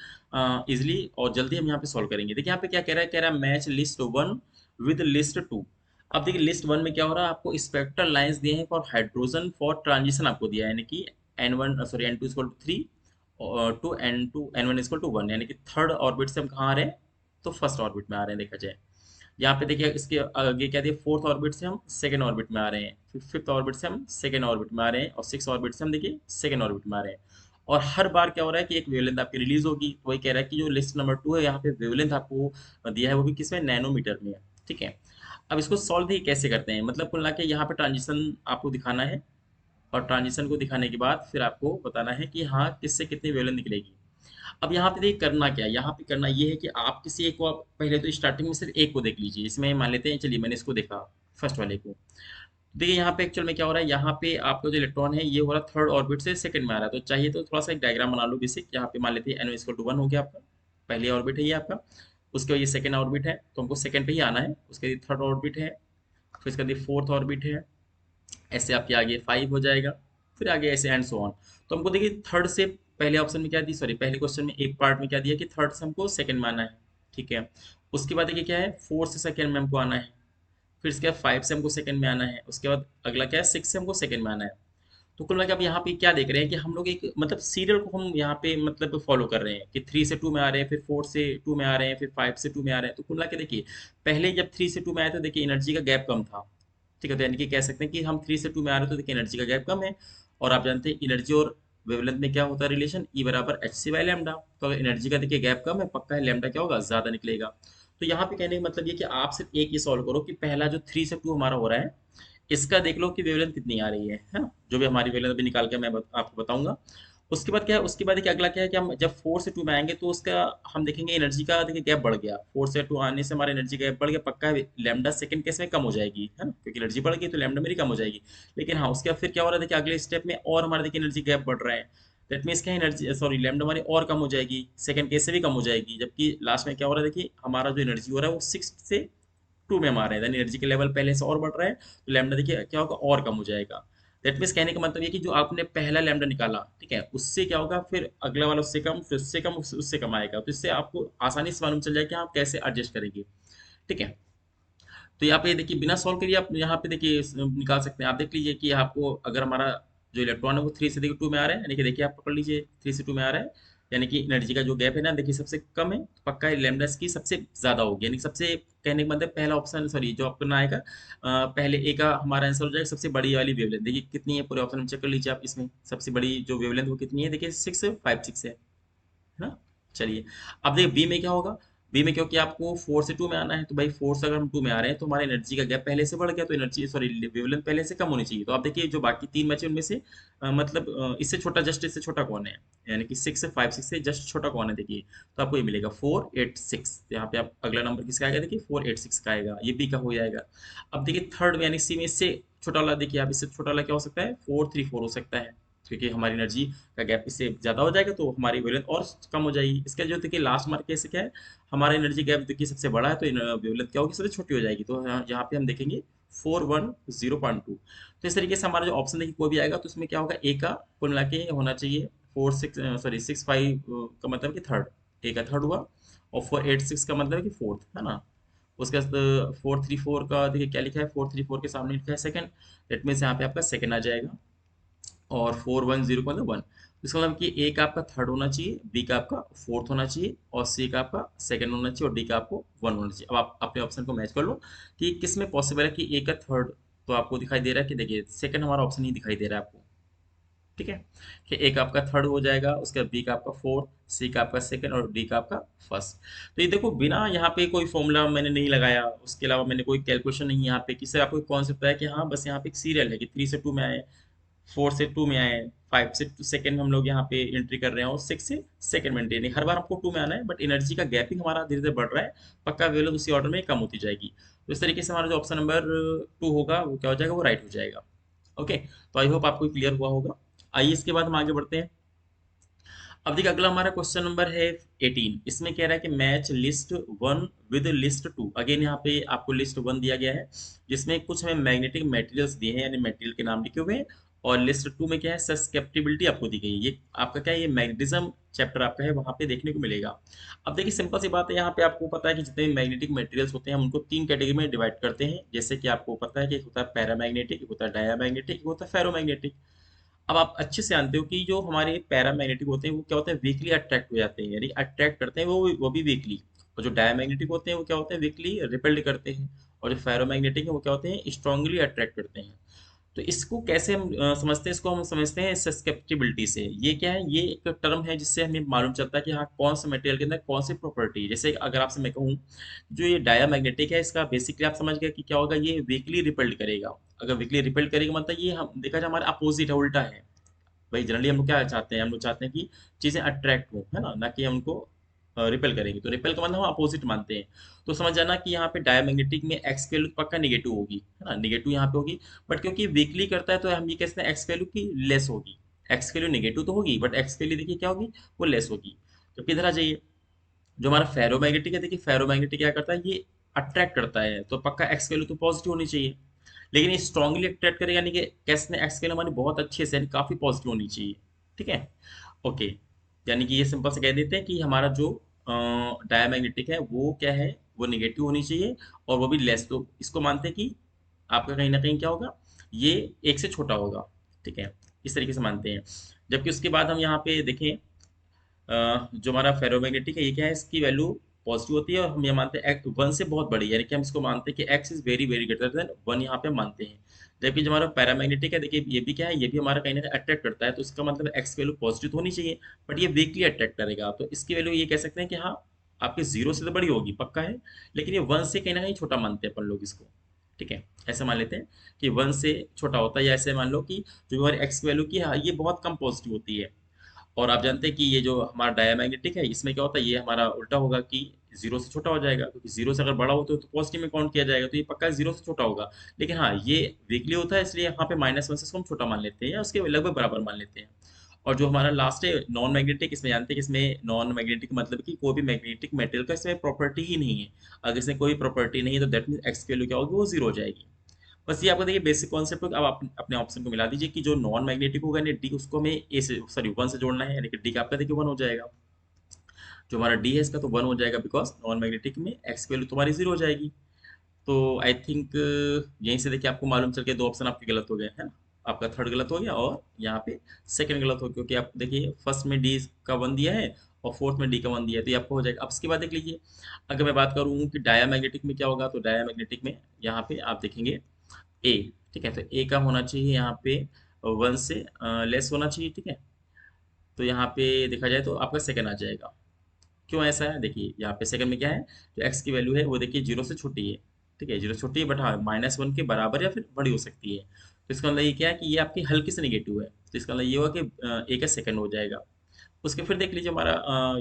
इजिली और जल्दी हम यहाँ पे सॉल्व करेंगे। देखिए यहाँ पे क्या कह रहा है मैच लिस्ट 1 विद लिस्ट 2। अब देखिए लिस्ट 1 में क्या हो रहा है, आपको स्पेक्ट्रल लाइंस दिए हैं फॉर हाइड्रोजन फॉर ट्रांजिशन आपको दिया है, यानी कि N1 sorry N2 equal to 3 और टू N1 इक्वल टू 1, यानी कि थर्ड ऑर्बिट से हम कहाँ आ रहे हैं, तो फर्स्ट ऑर्बिट में आ रहे हैं देखा जाए। यहाँ पे देखिए इसके आगे क्या दिया, फोर्थ ऑर्बिट से हम सेकंड ऑर्बिट में आ रहे हैं, फिर फिफ्थ ऑर्बिट से हम सेकंड ऑर्बिट में आ रहे हैं, और सिक्स ऑर्बिट से हम देखिए सेकंड ऑर्बिट में आ रहे हैं। और हर बार क्या हो रहा है कि एक वेवलेंथ आपकी रिलीज होगी। तो वही कह रहा है कि जो लिस्ट नंबर 2 है यहाँ पे वेवलेंथ आपको दिया है वो भी किसमें, नैनोमीटर में है। ठीक है, अब इसको सॉल्व देखिए कैसे करते हैं, मतलब कुल मिला के यहाँ पे ट्रांजिशन आपको दिखाना है, और ट्रांजिशन को दिखाने के बाद फिर आपको बताना है कि हाँ किससे कितनी वेवलेंथ निकलेगी। अब यहाँ पे देखिए करना क्या है, यहाँ पे करना ये है कि आप किसी एक को, आप पहले तो स्टार्टिंग में सिर्फ एक को देख लीजिए। इसमें मान लेते हैं, चलिए मैंने इसको देखा फर्स्ट वाले को। देखिए यहाँ पे एक्चुअल में क्या हो रहा है, यहाँ पे आपका जो इलेक्ट्रॉन है ये हो रहा है थर्ड ऑर्बिट से सेकंड में आ रहा है। तो चाहिए तो थोड़ा सा एक डायग्राम बना लो बेसिक। यहाँ पे मान लेते हैं n=1 हो गया आपका, पहली ऑर्बिट है ये आपका। उसके बाद ये सेकंड ऑर्बिट है, तो हमको सेकंड पे ही आना है। उसके बाद थर्ड ऑर्बिट है, फिर इसके बाद फोर्थ ऑर्बिट है, ऐसे आपके आगे 5 हो जाएगा, फिर आगे ऐसे एंड सो ऑन। तो हमको देखिए थर्ड से पहले ऑप्शन में क्या दी, सॉरी पहले क्वेश्चन में एक पार्ट में क्या दिया कि थर्ड से हमको सेकंड में आना है। ठीक है, उसके बाद देखिए क्या है, 4 से सेकंड में हमको आना है, फिर इसके बाद 5 से हमको सेकंड में आना है, उसके बाद अगला क्या है, 6 से हमको सेकंड में आना है। तो कुल मिला के अब यहाँ पे क्या देख रहे हैं कि हम लोग एक मतलब सीरियल को हम यहाँ पे मतलब फॉलो कर रहे हैं कि 3 से 2 में आ रहे हैं, फिर 4 से 2 में आ रहे हैं, फिर 5 से 2 में आ रहे हैं। तो कुल मिला के देखिए, पहले जब 3 से 2 में आए तो देखिए एनर्जी का गैप कम था। ठीक है, तो यानी कि कह सकते हैं कि हम 3 से 2 में आ रहे हैं तो देखिए एनर्जी का गैप कम है। और आप जानते हैं एनर्जी और वेवलेंथ में क्या होता है रिलेशन, ई बराबर एच सी बाई लैम्डा। तो अगर एनर्जी का देखिए गैप कम है, पक्का है लैम्डा क्या होगा, ज्यादा निकलेगा। तो यहाँ पे कहने का मतलब ये कि आप सिर्फ एक ही सॉल्व करो कि पहला जो 3 से 2 हमारा हो रहा है, इसका देख लो कि वेवलेंथ कितनी आ रही है ना। जो भी हमारी वेवलेंथ अभी निकाल के मैं आपको बताऊंगा। उसके बाद क्या है, उसके बाद देखिए अगला क्या है कि हम जब 4 से 2 में आएंगे तो उसका हम देखेंगे एनर्जी का देखिए गैप बढ़ गया। 4 से 2 आने से हमारा एनर्जी गैप बढ़ गया, पक्का है लैम्डा सेकंड केस में कम हो जाएगी है ना, क्योंकि एनर्जी बढ़ गई तो लैम्डा मेरी कम हो जाएगी। लेकिन हाँ, उसके बाद फिर क्या हो रहा है, देखिए अगले स्टेप में और हमारा देखिए एनर्जी गैप बढ़ रहा है। दैट मीन्स क्या, एनर्जी सॉरी लैम्डा हमारी और कम हो जाएगी, सेकंड केस से भी कम हो जाएगी। जबकि लास्ट में क्या हो रहा है, देखिए हमारा जो एनर्जी हो रहा है वो 6 से 2 में हम आ रहे हैं, एनर्जी के लेवल पहले से और बढ़ रहा है, तो लैम्डा देखिए क्या होगा, और कम हो जाएगा। दैट मीन्स कहने का मतलब ये कि जो आपने पहला लैम्डा निकाला, ठीक है, उससे क्या होगा, फिर अगला वाला उससे कम, फिर उससे कम, उससे कम आएगा। तो इससे आपको आसानी से मालूम चल जाएगा कि आप कैसे एडजस्ट करेंगे। ठीक है, तो यहाँ पे देखिए बिना सॉल्व करिए आप यहाँ पे देखिए निकाल सकते हैं। आप देख लीजिए कि आपको अगर हमारा जो इलेक्ट्रॉन है वो 3 से देखिए 2 में आ रहा है, यानी कि देखिए आप पकड़ लीजिए 3 से 2 में आ रहा है, यानी कि एनर्जी का जो गैप है ना देखिए सबसे कम है, तो पक्का है लैम्डा की सबसे ज्यादा होगी। यानी कि सबसे कहने का मतलब पहला ऑप्शन सॉरी जो आपका ना आएगा, पहले ए का हमारा आंसर हो जाएगा सबसे बड़ी वाली वेवलेंथ। देखिए कितनी है, पूरे ऑप्शन में चेक कर लीजिए आप, इसमें सबसे बड़ी जो वेवलेंथ वो कितनी है, देखिए 656 है ना। चलिए, अब देखिए बी में क्या होगा। बी में क्योंकि आपको 4 से 2 में आना है, तो भाई 4 से अगर हम 2 में आ रहे हैं तो हमारा एनर्जी का गैप पहले से बढ़ गया, तो एनर्जी सॉरी वेवलेंथ पहले से कम होनी चाहिए। तो आप देखिए जो बाकी तीन बचे उनमें से मतलब इससे छोटा, जस्ट इससे छोटा कौन है, यानी कि 6 से 5 6 से जस्ट छोटा कौन है, देखिए तो आपको ये मिलेगा 486। यहाँ पे आप अगला नंबर किसका आएगा, देखिए 486 का आएगा, ये बी का हो जाएगा। अब देखिए थर्ड में यानी सी में इससे छोटा वाला, देखिए आप इससे छोटा वाला क्या हो सकता है, 434 हो सकता है, क्योंकि हमारी एनर्जी का गैप इससे ज़्यादा हो जाएगा तो हमारी वेवलेंथ और कम हो जाएगी। इसका जो देखिए लास्ट मार्क कैसे क्या है, हमारा एनर्जी गैप देखिए सबसे बड़ा है तो वेवलेंथ क्या होगी, सबसे छोटी हो जाएगी। तो यहाँ पे हम देखेंगे 410.2। तो इस तरीके से हमारा जो ऑप्शन देखिए कोई भी आएगा तो उसमें क्या होगा, ए का कुल मिला के होना चाहिए 6 5 का मतलब कि थर्ड, ए का थर्ड हुआ, और 486 का मतलब कि फोर्थ है ना। उसके बाद 434 का देखिए क्या लिखा है, 434 के सामने लिखा है सेकंड, दैट मीन्स यहाँ पे आपका सेकंड आ जाएगा। और 410 का मतलब वन, इसका मतलब कि ए का आपका थर्ड होना चाहिए, बी का आपका फोर्थ होना चाहिए, और सी का आपका सेकंड होना चाहिए, और डी का आपको वन होना चाहिए। अब आप अपने ऑप्शन को मैच कर लो कि किस में पॉसिबल है कि ए का थर्ड, तो आपको दिखाई दे रहा है कि देखिए सेकंड हमारा ऑप्शन ही दिखाई दे रहा है आपको। ठीक है, कि ए का आपका थर्ड हो जाएगा, उसके बाद बी का आपका फोर्थ, सी का आपका सेकंड, और डी का आपका फर्स्ट। तो ये देखो बिना यहाँ पे कोई फॉर्मूला मैंने नहीं लगाया, उसके अलावा मैंने कोई कैलकुलेशन नहीं यहाँ पे, किससे आपको कॉन्सेप्ट है कि हाँ बस यहाँ पे एक सीरियल है कि 3 से 2 में आए, 4 से 2 में आए, 5 से सेकंड में हम लोग यहाँ पे एंट्री कर रहे हैं, और 6 से सेकंड में एंट्री, हर बार हमको 2 में आना है, बट एनर्जी का गैपिंग हमारा धीरे धीरे बढ़ रहा है, पक्का वेवलेंथ उसी ऑर्डर में कम होती जाएगी। तो इस तरीके से हमारा जो ऑप्शन नंबर 2 होगा वो क्या हो जाएगा, वो राइट हो जाएगा। ओके, तो आई होप आपको क्लियर हुआ होगा। आइए इसके बाद हम आगे बढ़ते हैं। अब देखिए अगला हमारा क्वेश्चन नंबर है 18। इसमें कह रहा है कि match list one with list two. Again यहाँ पे आपको लिस्ट वन दिया गया है, जिसमें कुछ हमें मैग्नेटिक मटेरियल्स दिए हैं, यानी मटेरियल के नाम लिखे हुए हैं। और लिस्ट टू में क्या है, सस्केप्टिबिलिटी आपको दी गई है। ये आपका क्या है, ये मैग्नेटिज्म चैप्टर आपका है, वहां पे देखने को मिलेगा। अब देखिए सिंपल सी बात है, यहाँ पे आपको पता है कि जितने भी मैग्नेटिक मटेरियल्स होते हैं हम उनको तीन कैटेगरी में डिवाइड करते हैं। जैसे कि आपको पता है कि एक होता है पैरामैग्नेटिक, एक होता है डायामैग्नेटिक, एक होता है फेरोमैग्नेटिक। अब आप अच्छे से जानते हो कि जो हमारे पैरामैग्नेटिक होते हैं वो क्या होते हैं, वीकली अट्रैक्ट हो जाते हैं, यानी अट्रैक्ट करते हैं वो भी वीकली। और जो डायमैग्नेटिक होते हैं वो क्या होते हैं, वीकली रिपेल्ड करते हैं। और जो फेरोमैग्नेटिक है वो क्या होते हैं, स्ट्रांगली अट्रैक्ट करते हैं। तो इसको कैसे हम समझते हैं, इसको हम समझते हैं सस्केप्टिबिलिटी से। ये क्या है, ये एक टर्म है जिससे हमें मालूम चलता है कि हाँ कौन सा मटेरियल के अंदर कौन सी प्रॉपर्टी है। जैसे अगर आपसे मैं कहूँ जो ये डायामैग्नेटिक है, इसका बेसिकली आप समझ गए कि क्या होगा, ये वीकली रिपेल्ड करेगा। अगर वीकली रिपेल्ड करेगा मतलब ये हम देखा जाए हमारे अपोजिट है, उल्टा है। भाई जनरली हम लोग क्या चाहते हैं, हम लोग चाहते हैं कि चीजें अट्रैक्ट हो, है ना, ना कि हम उनको रिपेल करेंगे। तो रिपेल का मतलब हम अपोजिट मानते हैं। तो समझ जाना कि यहाँ पे डायमैग्नेटिक में एक्स वैल्यू पक्का निगेटिव होगी, है ना, निगेटिव यहाँ पे होगी। बट क्योंकि वीकली करता है तो हम ये कहते हैं एक्स वैल्यू की लेस होगी। एक्स वैल्यू निगेटिव तो होगी बट एक्स वैल्यू देखिए क्या होगी, वो लेस होगी। तो इधर आ जाइए, जो हमारा फेरोमैग्नेटिक है, देखिए फेरोमैग्नेटिक क्या करता है, ये अट्रैक्ट करता है, तो पक्का एक्स वैल्यू तो पॉजिटिव होनी चाहिए। लेकिन ये स्ट्रांगली अट्रैक्ट करेगा, यानी कि कैसे ने एक्स वैल्यू हमारी बहुत अच्छे से यानी काफी पॉजिटिव होनी चाहिए। ठीक है, ओके, यानी कि ये सिंपल से कह देते हैं कि हमारा जो डायमैग्नेटिक है वो क्या है, वो नेगेटिव होनी चाहिए और वो भी लेस, तो इसको मानते हैं कि आपका कहीं ना कहीं क्या होगा, ये एक से छोटा होगा। ठीक है, इस तरीके से मानते हैं। जबकि उसके बाद हम यहाँ पे देखें, जो हमारा फेरोमैग्नेटिक है ये क्या है, इसकी वैल्यू पॉजिटिव होती है और हम ये मानते हैं एक्स वन से बहुत बड़ी, यानी कि हम इसको मानते हैं कि x is very very greater than one, यहाँ पे हम मानते हैं। जबकि जो हमारा पैरामैग्नेटिक है, देखिए ये भी क्या है, ये भी हमारा कहीं ना कहीं अट्रैक्ट करता है, तो इसका मतलब एक्स की वैल्यू पॉजिटिव तो होनी चाहिए, बट ये वीकली अट्रैक्ट करेगा, तो इसकी वैल्यू ये कह सकते हैं कि हाँ आपके जीरो से तो बड़ी होगी पक्का है, लेकिन ये वन से कहीं ना कहीं छोटा मानते हैं अपन लोग इसको। ठीक है, ऐसा मान लेते हैं कि वन से छोटा होता है, या ऐसे मान लो कि जो हमारी एक्स की वैल्यू की है ये बहुत कम पॉजिटिव होती है। और आप जानते हैं कि ये जो हमारा डायमैग्नेटिक है इसमें क्या होता है, ये हमारा उल्टा होगा कि जीरो से छोटा हो जाएगा, क्योंकि जीरो से अगर बड़ा हो तो पॉजिटिव में काउंट किया जाएगा, तो ये पक्का जीरो से छोटा होगा। लेकिन हाँ ये वीकली होता है, इसलिए यहाँ पे माइनस वन से इसको हम छोटा मान लेते हैं या उसके लगभग बराबर मान लेते हैं। और जो हमारा लास्ट है नॉन मैग्नेटिक, इसमें जानते हैं कि इसमें नॉन मैग्नेटिक मतलब कि कोई भी मैग्नेटिक मेटेरियल का इसमें प्रॉपर्टी ही नहीं है। अगर इसमें कोई प्रॉपर्टी नहीं है तो दैट मीन एक्स की वैल्यू क्या होगी, वो जीरो हो जाएगी। बस ये आपको देखिए बेसिक कॉन्सेप्ट होगा। अब आप अपने ऑप्शन को मिला दीजिए कि जो नॉन मैग्नेटिक होगा यानी डी, उसको हमें ए से सॉरी वन से जोड़ना है, यानी कि डी का आपका देखिए वन हो जाएगा। जो हमारा डी है इसका तो वन हो जाएगा, बिकॉज नॉन मैग्नेटिक में एक्स की वैल्यू तुम्हारी जीरो हो जाएगी। तो आई थिंक यहीं से देखिए आपको मालूम चल के दो ऑप्शन आपके गलत हो गए, है ना। आपका थर्ड गलत हो गया और यहाँ पे सेकंड गलत हो गया, क्योंकि आप देखिए फर्स्ट में डी का वन दिया है और फोर्थ में डी का वन दिया है, तो ये आपको हो जाएगा। अब इसके बाद देख लीजिए, अगर मैं बात करूँ कि डायामैग्नेटिक में क्या होगा, तो डायामैग्नेटिक में यहाँ पे आप देखेंगे ए। ठीक है, तो ए का होना चाहिए यहाँ पे वन से लेस होना चाहिए। ठीक है, तो यहाँ पे देखा जाए तो आपका सेकंड आ जाएगा। क्यों ऐसा है, देखिए यहाँ पे सेकंड में क्या है, जो एक्स की वैल्यू है वो देखिए जीरो से छोटी है। ठीक है, जीरो से छोटी है, बट हाँ माइनस वन के बराबर या फिर बड़ी हो सकती है, तो इसका मतलब ये क्या है कि ये आपकी हल्की से नेगेटिव है, तो इसका मतलब ये होगा कि ए का सेकंड हो जाएगा। उसके फिर देख लीजिए हमारा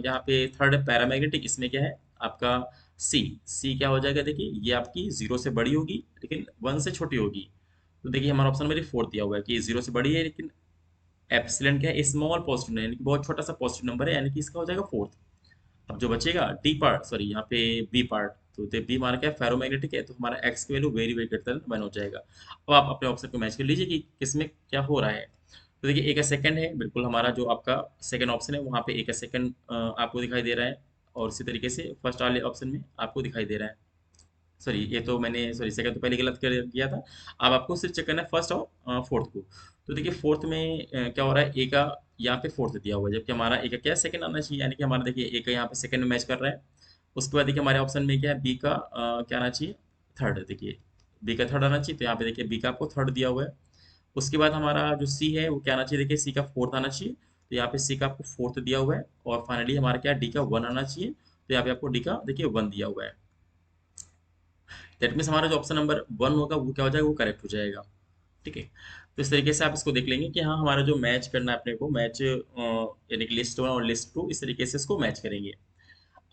यहाँ पे थर्ड है पैरामैग्नेटिक, इसमें क्या है आपका सी। सी क्या हो जाएगा, देखिए ये आपकी जीरो से बड़ी होगी लेकिन वन से छोटी होगी, तो देखिए हमारा ऑप्शन मेरी फोर्थ दिया हुआ है कि जीरो से बड़ी है लेकिन एप्सिलॉन क्या है, स्मॉल पॉजिटिव यानी कि बहुत छोटा सा पॉजिटिव नंबर है, यानी कि इसका हो जाएगा फोर्थ। अब जो बचेगा डी पार्ट, सॉरी यहाँ पे बी पार्ट, तो बी हमारा क्या है फेरोमैग्नेटिक है, तो हमारा एक्स की value very very greater than one हो जाएगा। अब आप अपने ऑप्शन को मैच कर लीजिए कि किसमें क्या हो रहा है। तो देखिए ए का सेकंड है, बिल्कुल हमारा जो आपका सेकंड ऑप्शन है वहाँ पे ए का सेकंड आपको दिखाई दे रहा है, और इसी तरीके से फर्स्ट वाले ऑप्शन में आपको दिखाई दे रहा है। सॉरी ये तो मैंने सॉरी सेकंड तो पहले गलत कर दिया था। अब आपको सिर्फ चेक करना है फर्स्ट और फोर्थ को। तो देखिए फोर्थ में क्या हो रहा है, ए का यहाँ पे फोर्थ दिया हुआ है, जबकि हमारा ए का क्या सेकंड आना चाहिए, यानी कि हमारा देखिए ए का यहाँ पे सेकंड में मैच कर रहा है। उसके बाद देखिए हमारे ऑप्शन में क्या है, बी का क्या आना चाहिए, थर्ड। देखिए बी का थर्ड आना चाहिए, तो यहाँ पे देखिए बी का आपको थर्ड दिया हुआ है। उसके बाद हमारा जो सी है वो क्या आना चाहिए, देखिए सी का फोर्थ आना चाहिए, तो यहाँ पे सी का आपको फोर्थ दिया हुआ है। और फाइनली हमारा क्या डी का वन आना चाहिए, तो यहाँ पे आपको डी का देखिए वन दिया हुआ है। दैट मीन्स हमारा जो ऑप्शन नंबर वन होगा वो क्या हो जाएगा, वो करेक्ट हो जाएगा। ठीक है, तो इस तरीके से आप इसको देख लेंगे कि हाँ हमारा जो मैच करना है अपने को, मैच यानी कि लिस्ट वन और लिस्ट टू, इस तरीके से इसको मैच करेंगे।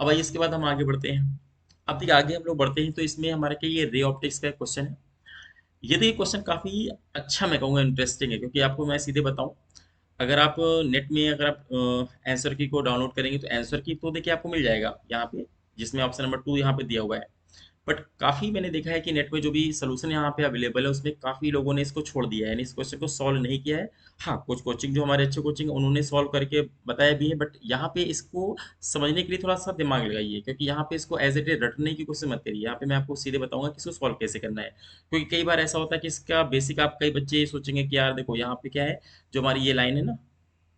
अब आइए इसके बाद हम आगे बढ़ते हैं। अब देखिए आगे हम लोग बढ़ते हैं तो इसमें हमारे क्या ये रे ऑप्टिक्स का एक क्वेश्चन है। ये देखिए क्वेश्चन काफ़ी अच्छा, मैं कहूँगा इंटरेस्टिंग है, क्योंकि आपको मैं सीधे बताऊँ, अगर आप नेट में अगर आप आंसर की को डाउनलोड करेंगे तो आंसर की तो देखिए आपको मिल जाएगा यहाँ पे, जिसमें ऑप्शन नंबर टू यहाँ पे दिया हुआ है। बट काफ़ी मैंने देखा है कि नेट में जो भी सोल्यूशन यहाँ पे अवेलेबल है उसमें काफ़ी लोगों ने इसको छोड़ दिया है, यानी इस क्वेश्चन को सॉल्व नहीं किया है। हाँ कुछ कोचिंग जो हमारे अच्छे कोचिंग है उन्होंने सॉल्व करके बताया भी है, बट यहाँ पे इसको समझने के लिए थोड़ा सा दिमाग लगाइए, क्योंकि यहाँ पे इसको एज इट इज रटने की कोशिश मत करिए। यहाँ पे मैं आपको सीधे बताऊंगा कि इसको सॉल्व कैसे करना है, क्योंकि कई बार ऐसा होता है कि इसका बेसिक आप कई बच्चे सोचेंगे कि यार देखो यहाँ पे क्या है, जो हमारी ये लाइन है ना,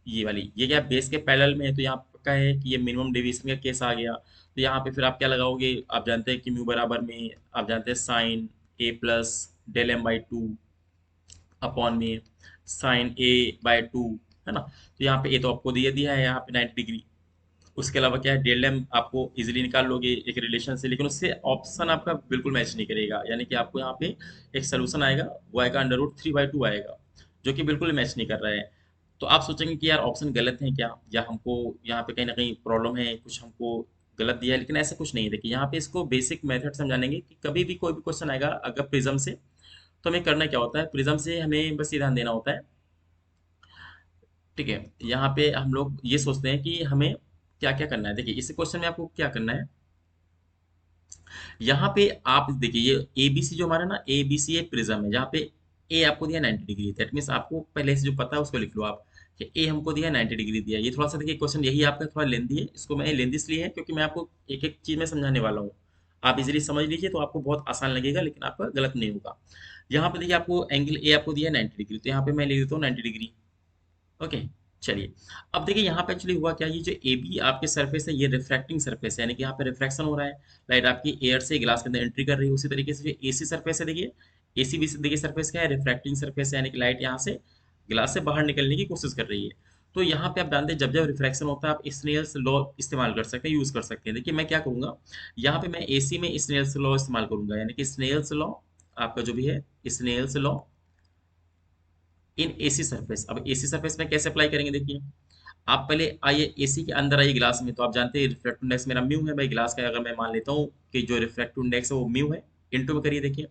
ये वाली ये क्या बेस के पैरेलल में है, तो यहाँ का है कि ये मिनिमम डेविएशन का केस आ गया, तो यहाँ पे फिर आप क्या लगाओगे, आप जानते हैं कि म्यू बराबर में आप जानते हैं sine A plus del M by two upon में साइन ए बाय टू, है ना। तो यहाँ पे ए तो आपको दिया दिया है यहाँ पे 90 डिग्री। उसके अलावा क्या है, डेल एम आपको इजीली निकाल लोगे एक रिलेशन से, लेकिन उससे ऑप्शन आपका बिल्कुल मैच नहीं करेगा, यानी कि आपको यहाँ पे एक सोल्यूशन आएगा वो आएगा under root three by two आएगा, जो कि बिल्कुल मैच नहीं कर रहा है। तो आप सोचेंगे कि यार ऑप्शन गलत है क्या, या हमको यहाँ पे कहीं ना कहीं प्रॉब्लम है, कुछ हमको गलत दिया है, लेकिन ऐसा कुछ नहीं है। देखिए यहाँ पे इसको बेसिक मेथड समझानेंगे कि कभी भी कोई भी क्वेश्चन आएगा अगर प्रिज्म से, तो हमें करना क्या होता है, प्रिज्म से हमें बस ये ध्यान देना होता है। ठीक है, यहाँ पे हम लोग ये सोचते हैं कि हमें क्या क्या करना है। देखिए इस क्वेश्चन में आपको क्या करना है, यहाँ पे आप देखिए ये ए बी सी जो हमारा ना ए बी सी ए प्रिज्म है, जहाँ पे ए आपको दिया 90 डिग्री, दैट मीन्स आपको पहले से जो पता है उसको लिख लो आप कि ए हमको दिया 90 डिग्री दिया। ये थोड़ा सा देखिए क्वेश्चन यही आपका थोड़ा लेंदी है, इसको मैं लेंदी इसलिए है क्योंकि मैं आपको एक एक चीज में समझाने वाला हूँ। आप इजीली समझ लीजिए तो आपको बहुत आसान लगेगा, लेकिन आपका गलत नहीं होगा। यहाँ पे देखिए आपको एंगल ए आपको दिया है 90 डिग्री, तो यहाँ पे मैं ले लेता हूँ 90 डिग्री। ओके, चलिए। अब देखिए यहाँ पे एक्चुअली हुआ क्या, ये जो ए बी आपके सरफेस है ये रिफ्रैक्टिंग सरफेस है, यानी कि यहाँ पे रिफ्रैक्शन हो रहा है। लाइट आपकी एयर से ग्लास के अंदर एंट्री कर रही है। उसी तरीके से जो एसी सरफेस है देखिए, एसी भी देखिए सरफेस क्या है, रिफ्रैक्टिंग सरफेस है, यानी कि लाइट यहाँ से ग्लास से बाहर निकलने की कोशिश कर रही है। तो यहाँ पे आप जानते हैं जब जब रिफ्रैक्शन होता है आप स्नेल्स लॉ इस्तेमाल कर सकते हैं, यूज कर सकते हैं। देखिए मैं क्या करूंगा, यहाँ पे मैं एसी में स्नेल्स लॉ इस्तेमाल करूंगा, यानी कि स्नेल्स लॉ आपका जो भी है, Snell's law in AC surface. अब एसी सरफेस में कैसे अप्लाई करेंगे, देखिए आप पहले आइए एसी के अंदर आइए ग्लास में, तो आप जानते हैं रिफ्रैक्टिव इंडेक्स मेरा म्यू है भाई, ग्लास का अगर मैं मान लेता हूँ कि जो रिफ्रैक्टिव इंडेक्स है वो म्यू है, इनटू में करिए देखिए।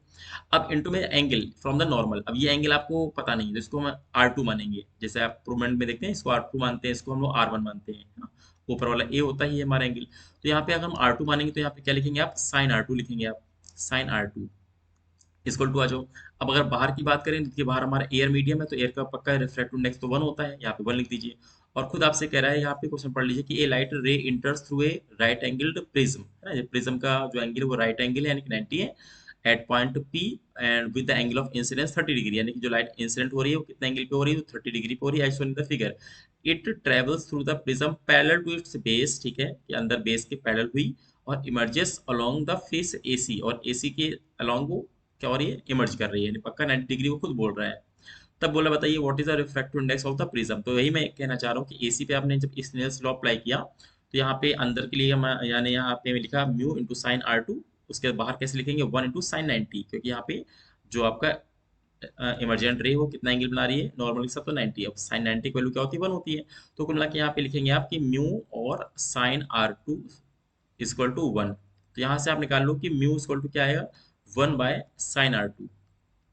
अब इनटू में एंगल फ्रॉम द नॉर्मल, अब ये एंगल आपको पता नहीं है तो इसको हम R2 मानेंगे, जैसे आप प्रूवमेंट में देखते हैं इसको R2 मानते हैं, इसको हम लोग R1 मानते हैं, है ना। ऊपर वाला ए होता ही है हमारा एंगल। तो यहाँ पे अगर हम R2 मानेंगे तो यहाँ पे क्या लिखेंगे आप, साइन R2 लिखेंगे आप, साइन R2 इक्वल टू आ जाओ। अब अगर बाहर की बात करें, देखिए बाहर हमारा एयर मीडियम है, तो एयर का पक्का रिफ्रैक्टिव इंडेक्स तो 1 होता है, यहाँ पे 1 लिख दीजिए। और खुद आपसे कह रहा है, यहाँ पे क्वेश्चन पढ़ लीजिए कि a light ray enters through a right angled prism, है ना। प्रिज्म का जो एंगल है वो राइट एंगल है, यानी कि 90 है, at point P, and with the angle of incidence 30 degree, यानी कि जो लाइट इंसिडेंट हो रही है वो कितने एंगल पे हो रही है, तो 30 डिग्री पे हो रही है, as shown in the figure. It travels through the prism parallel to its base, ठीक है, कि अंदर बेस के पैरेलल हुई, और emerges along the face AC, और एसी के अलोंग वो क्या हो रही है, इमर्ज कर रही है, यानी पक्का 90 डिग्री वो खुद बोल रहा है। तब बोला बताइए what is the refractive index of the prism. तो यही मैं कहना चाह रहा हूँ कि एसी पे आपने जब स्नेल्स लॉ अप्लाई किया, तो यहाँ पे अंदर के लिए यानी यहाँ पे लिखा म्यू इंटू साइन R2, उसके बाहर कैसे लिखेंगे 1 इंटू साइन 90, क्योंकि यहाँ पे जो आपका इमरजेंट रे वो कितना एंगल बना रही है, नॉर्मली सब तो 90, अब साइन 90 की वैल्यू क्या होती है, 1 होती है। तो कुल मिला के यहाँ पे लिखेंगे आप कि म्यू और साइन R2 इक्वल टू 1। तो यहाँ से आप निकाल लो कि म्यू इक्वल टू क्या आएगा, 1/sin R2,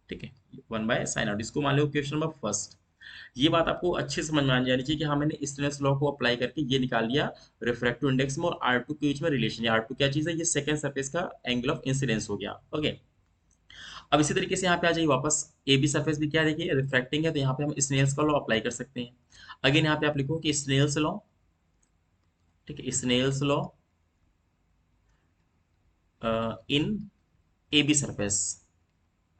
ठीक है, 1/sin R2, इसको मान लो क्वेश्चन नंबर फर्स्ट। ये बात आपको अच्छे से समझ में आ जानी चाहिए कि हाँ मैंने स्टिनस लॉ को अप्लाई करके ये निकाल लिया रिफ्रैक्टिव इंडेक्स में और R2 के बीच में रिलेशन। ये R2 क्या चीज है, ये सेकंड सरफेस का एंगल ऑफ इंसिडेंस हो गया। ओके, अब इसी तरीके से यहाँ पे आ जाइए वापस, ए बी सरफेस भी क्या देखिए रिफ्रैक्टिंग है, तो यहाँ पे हम स्नेल्स का लॉ अप्लाई कर सकते हैं। अगेन यहाँ पे आप लिखो कि स्नेल्स लॉ, ठीक है, Snell's law in A B surface.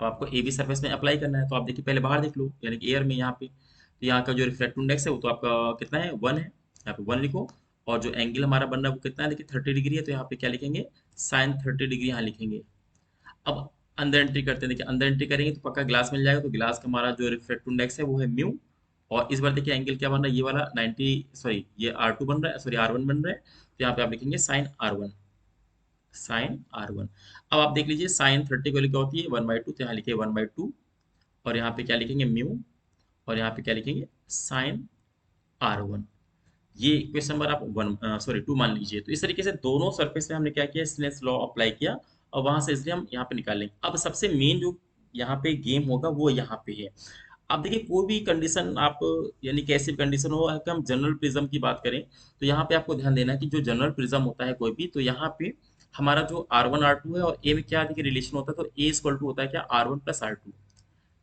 तो आपको ए बी सरफेस में अप्लाई करना है, तो आप देखिए पहले बाहर देख लो, यानी कि एयर में यहाँ पे, तो यहाँ का जो रिफ्लेक्टिव इंडेक्स है वो तो आपका कितना है, 1 है, यहाँ पे 1 लिखो। और जो एंगल हमारा बन रहा है वो कितना है, देखिए 30 डिग्री है, तो यहाँ पे क्या लिखेंगे, साइन 30 डिग्री यहाँ लिखेंगे। अब अंदर एंट्री करते हैं, देखिए अंदर एंट्री करेंगे तो पक्का ग्लास मिल जाएगा, तो ग्लास का हमारा जो रिफ्लेक्टिव इंडेक्स है वो है म्यू। और इस बार देखिए एंगल क्या बन रहा है, ये वाला 90, सॉरी ये R2 बन रहा है, सॉरी R1 बन रहा है, तो यहाँ पे आप लिखेंगे साइन R1, साइन R1। अब आप देख लीजिए साइन 30 की वैल्यू क्या होती है, 1/2, तो यहाँ लिखिए 1/2, और यहाँ पे क्या लिखेंगे म्यू, और यहाँ पे क्या लिखेंगे साइन R1। ये इक्वेशन नंबर आप 2 मान लीजिए। तो इस तरीके से दोनों सरफेस में हमने क्या किया, स्नेल्स लॉ अप्लाई किया, और वहां से इसलिए हम यहाँ पे निकाल लेंगे। अब सबसे मेन जो यहाँ पे गेम होगा वो यहाँ पे है। अब देखिए कोई भी कंडीशन आप, यानी कैसी कंडीशन हो, अगर हम जनरल प्रिज्म की बात करें, तो यहाँ पे आपको ध्यान देना है कि जो जनरल प्रिज्म होता है कोई भी, तो यहाँ पे हमारा जो R1 R2 है और ए में क्या देखिए रिलेशन होता है, तो ए इक्वल टू होता है क्या, R1 प्लस R2।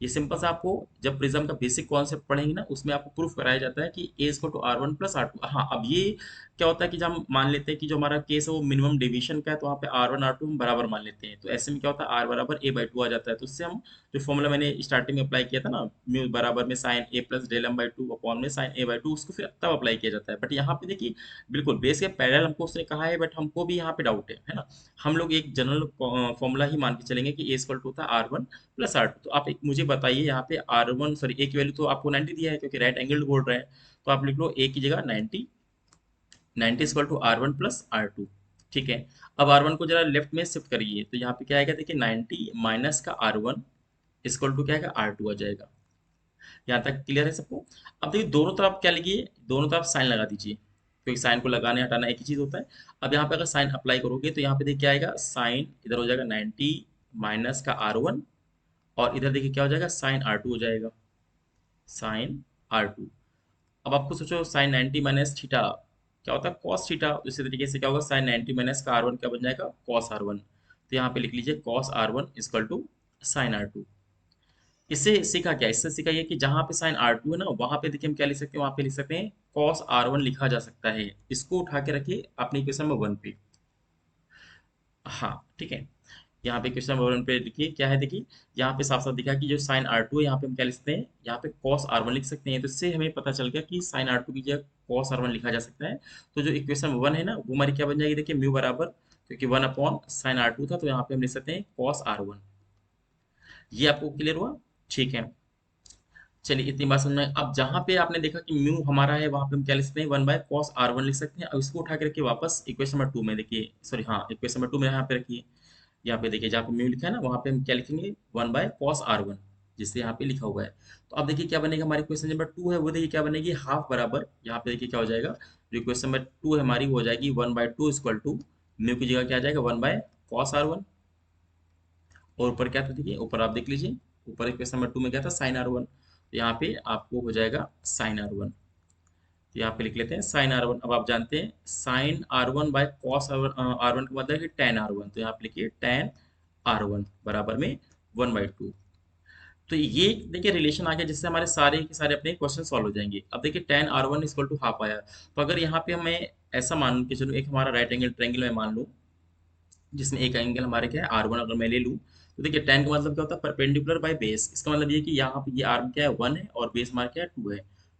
ये सिंपल सा आपको जब प्रिज्म का बेसिक कॉन्सेप्ट पढ़ेंगे ना, उसमें आपको प्रूफ कराया जाता है कि ए equal to R1 plus R2। हाँ, अब ये क्या होता है कि जब हम मान लेते हैं कि जो हमारा केस है वो मिनिमम डेविएशन का है, तो वहाँ पे R1 R2 हम बराबर मान लेते हैं, तो ऐसे में क्या होता है, R बराबर A/2 आ जाता है। तो उससे हम जो फॉर्मूला मैंने स्टार्टिंग में अप्लाई किया था ना, म्यू बराबर में sine A plus del M/2 upon में साइन A/2, उसको फिर तब अप्लाई किया जाता है। बट यहाँ पे देखिए बिल्कुल बेस के पैरेलल हमको उसने कहा है, बट हमको भी यहाँ पे डाउट है ना। हम लोग एक जनरल फॉर्मूला ही मान के चलेंगे कि ए इक्वल टू होता है R1 प्लस R2। तो आप एक मुझे बताइए यहाँ पे R1 सॉरी ए की वैल्यू तो आपको 90 दिया है, क्योंकि राइट एंगल बोल रहा है, तो आप लिख लो ए की जगह 90, 90 equal to R1 plus R2, ठीक है। अब R1 को जरा लेफ्ट में शिफ्ट करिए, तो यहाँ पे क्या आएगा, देखिए 90 माइनस का R1 इक्वल टू क्या आएगा, R2 आ जाएगा। यहाँ तक क्लियर है सबको। अब देखिए दोनों तरफ क्या लिखिए, दोनों तरफ साइन लगा दीजिए, क्योंकि साइन को लगाने हटाना एक ही चीज होता है। अब यहाँ पे अगर साइन अप्लाई करोगे तो यहाँ पे देखिए क्या आएगा, साइन इधर हो जाएगा 90 माइनस का R1, और इधर देखिए क्या हो जाएगा, साइन R2 हो जाएगा, साइन R2। अब आपको सोचो साइन 90 माइनस थीटा क्या होता है, कॉस थीटा। इसी तरीके से क्या होगा, साइन 90 माइनस का R1 क्या बन जाएगा, कॉस R1। तो यहाँ पे लिख लीजिए cos R1 equal to sign R2। इससे सीखा क्या, इससे सीखा ये कि जहां पे साइन R2 है ना, वहां पे देखिए हम क्या लिख सकते हैं, वहां पे लिख सकते हैं कॉस R1 लिखा जा सकता है। इसको उठा के रखिए अपनी इक्वेशन नंबर 1 पे। हाँ ठीक है। यहाँ पे क्वेश्चन नंबर 1 पे देखिए क्या है, देखिए यहाँ पे साफ साफ दिखा कि जो साइन आर टू है यहाँ पे हम क्या लिख सकते हैं, यहाँ पे कॉस आर वन लिख सकते हैं। तो इससे हमें पता चल गया कि साइन आर टू की जगह कॉस आर वन लिखा जा सकता है। तो जो इक्वेशन 1 है ना वो हमारी क्या बन जाएगी, देखिए म्यू बराबर, क्योंकि 1 अपॉन साइन आर टू था तो यहाँ पे हम लिख सकते हैं कॉस आर वन। ये आपको क्लियर हुआ? ठीक है, चलिए इतनी बात समझ में आई। अब जहां पे आपने देखा कि म्यू हमारा है वहां पे हम क्या लिख सकते हैं, 1/cos r1 लिख सकते हैं। अब इसको उठा के रखिए वापस इक्वेशन नंबर 2 में, देखिए सॉरी हाँ इक्वेशन नंबर 2 में यहाँ पे रखिए। यहाँ पे देखिए जहाँ पे म्यू लिखा है ना वहाँ पे हम क्या लिखेंगे, 1/cos r1, जिससे यहाँ पे लिखा हुआ है। तो अब देखिए क्या बनेगा, हमारी क्वेश्चन नंबर 2 है वो देखिए क्या बनेगी, हाफ बराबर, यहाँ पे देखिए क्या हो जाएगा, जो क्वेश्चन नंबर 2 है हमारी वो हो जाएगी 1/2 इक्वल टू म्यू की जगह क्या आ जाएगा 1/cos r1। और ऊपर क्या था, देखिए ऊपर आप देख लीजिए, ऊपर क्वेश्चन नंबर 2 में क्या था, साइन आर वन। तो यहाँ पे आपको हो जाएगा साइन आर वन। तो यहाँ पे लिख लेते हैं साइन आर वन। अब आप जानते हैं sine r one by cos r one का मतलब है टेन आर वन। तो यहाँ पे लिखिए टेन आर वन बराबर में 1/2। तो ये देखिए रिलेशन आ गया जिससे हमारे सारे के सारे अपने क्वेश्चन सॉल्व हो जाएंगे। अब देखिए tan r one equal to half आया। तो अगर यहाँ पे हमें ऐसा मान के चलो, एक हमारा राइट एंगल ट्रायंगल मैं मान लूँ जिसमें एक एंगल हमारे क्या है आर वन, अगर मैं ले लूँ तो देखिए टेन का मतलब क्या होता है, परपेंडिकुलर बाय बेस। इसका मतलब ये कि यहाँ पे ये आर्म क्या है 1 है और बेस हमारा क्या है 2 है।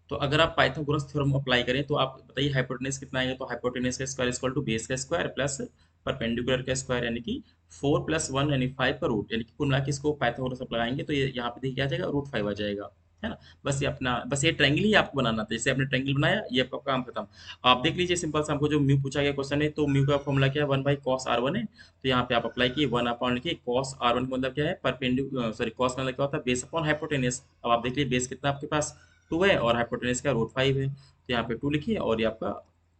तो अगर आप पाइथागोरस थ्योरम अप्लाई करें तो आप बताइए हाइपोटेनस कितना आएगा, तो हाइपोटेनस का स्क्वायर इक्वल टू बेस का स्क्वायर प्लस परपेंडिकुलर का स्क्वायर, यानी कि 4 + 1 यानी 5 का रूट, यानी कि कुल मिला के इसको पाइथागोरस अप्लाई लगाएंगे तो ये यहाँ पे देखिए क्या आ जाएगा, √5 आ जाएगा, है ना। बस ये अपना, बस ये ट्रायंगल ही आपको बनाना था। जैसे आपने ट्रायंगल बनाया ये आपका काम खत्म। आप देख लीजिए सिंपल सा, हमको जो म्यू पूछा गया क्वेश्चन है, तो म्यू का फॉर्मूला क्या है, 1/cos r1 है। तो यहाँ पे आप अप्लाई किए 1 अपॉन लिखिए कॉस आर वन का मतलब क्या है, परपेंडिकुलर सॉरी कॉस का मतलब क्या होता है, बेस अपॉन हाइपोटेनस। अब आप देखिए बेस कितना आपके पास 2 है और हाइपोटेनस का √5 है। तो यहाँ पे 2 लिखिए और ये आपका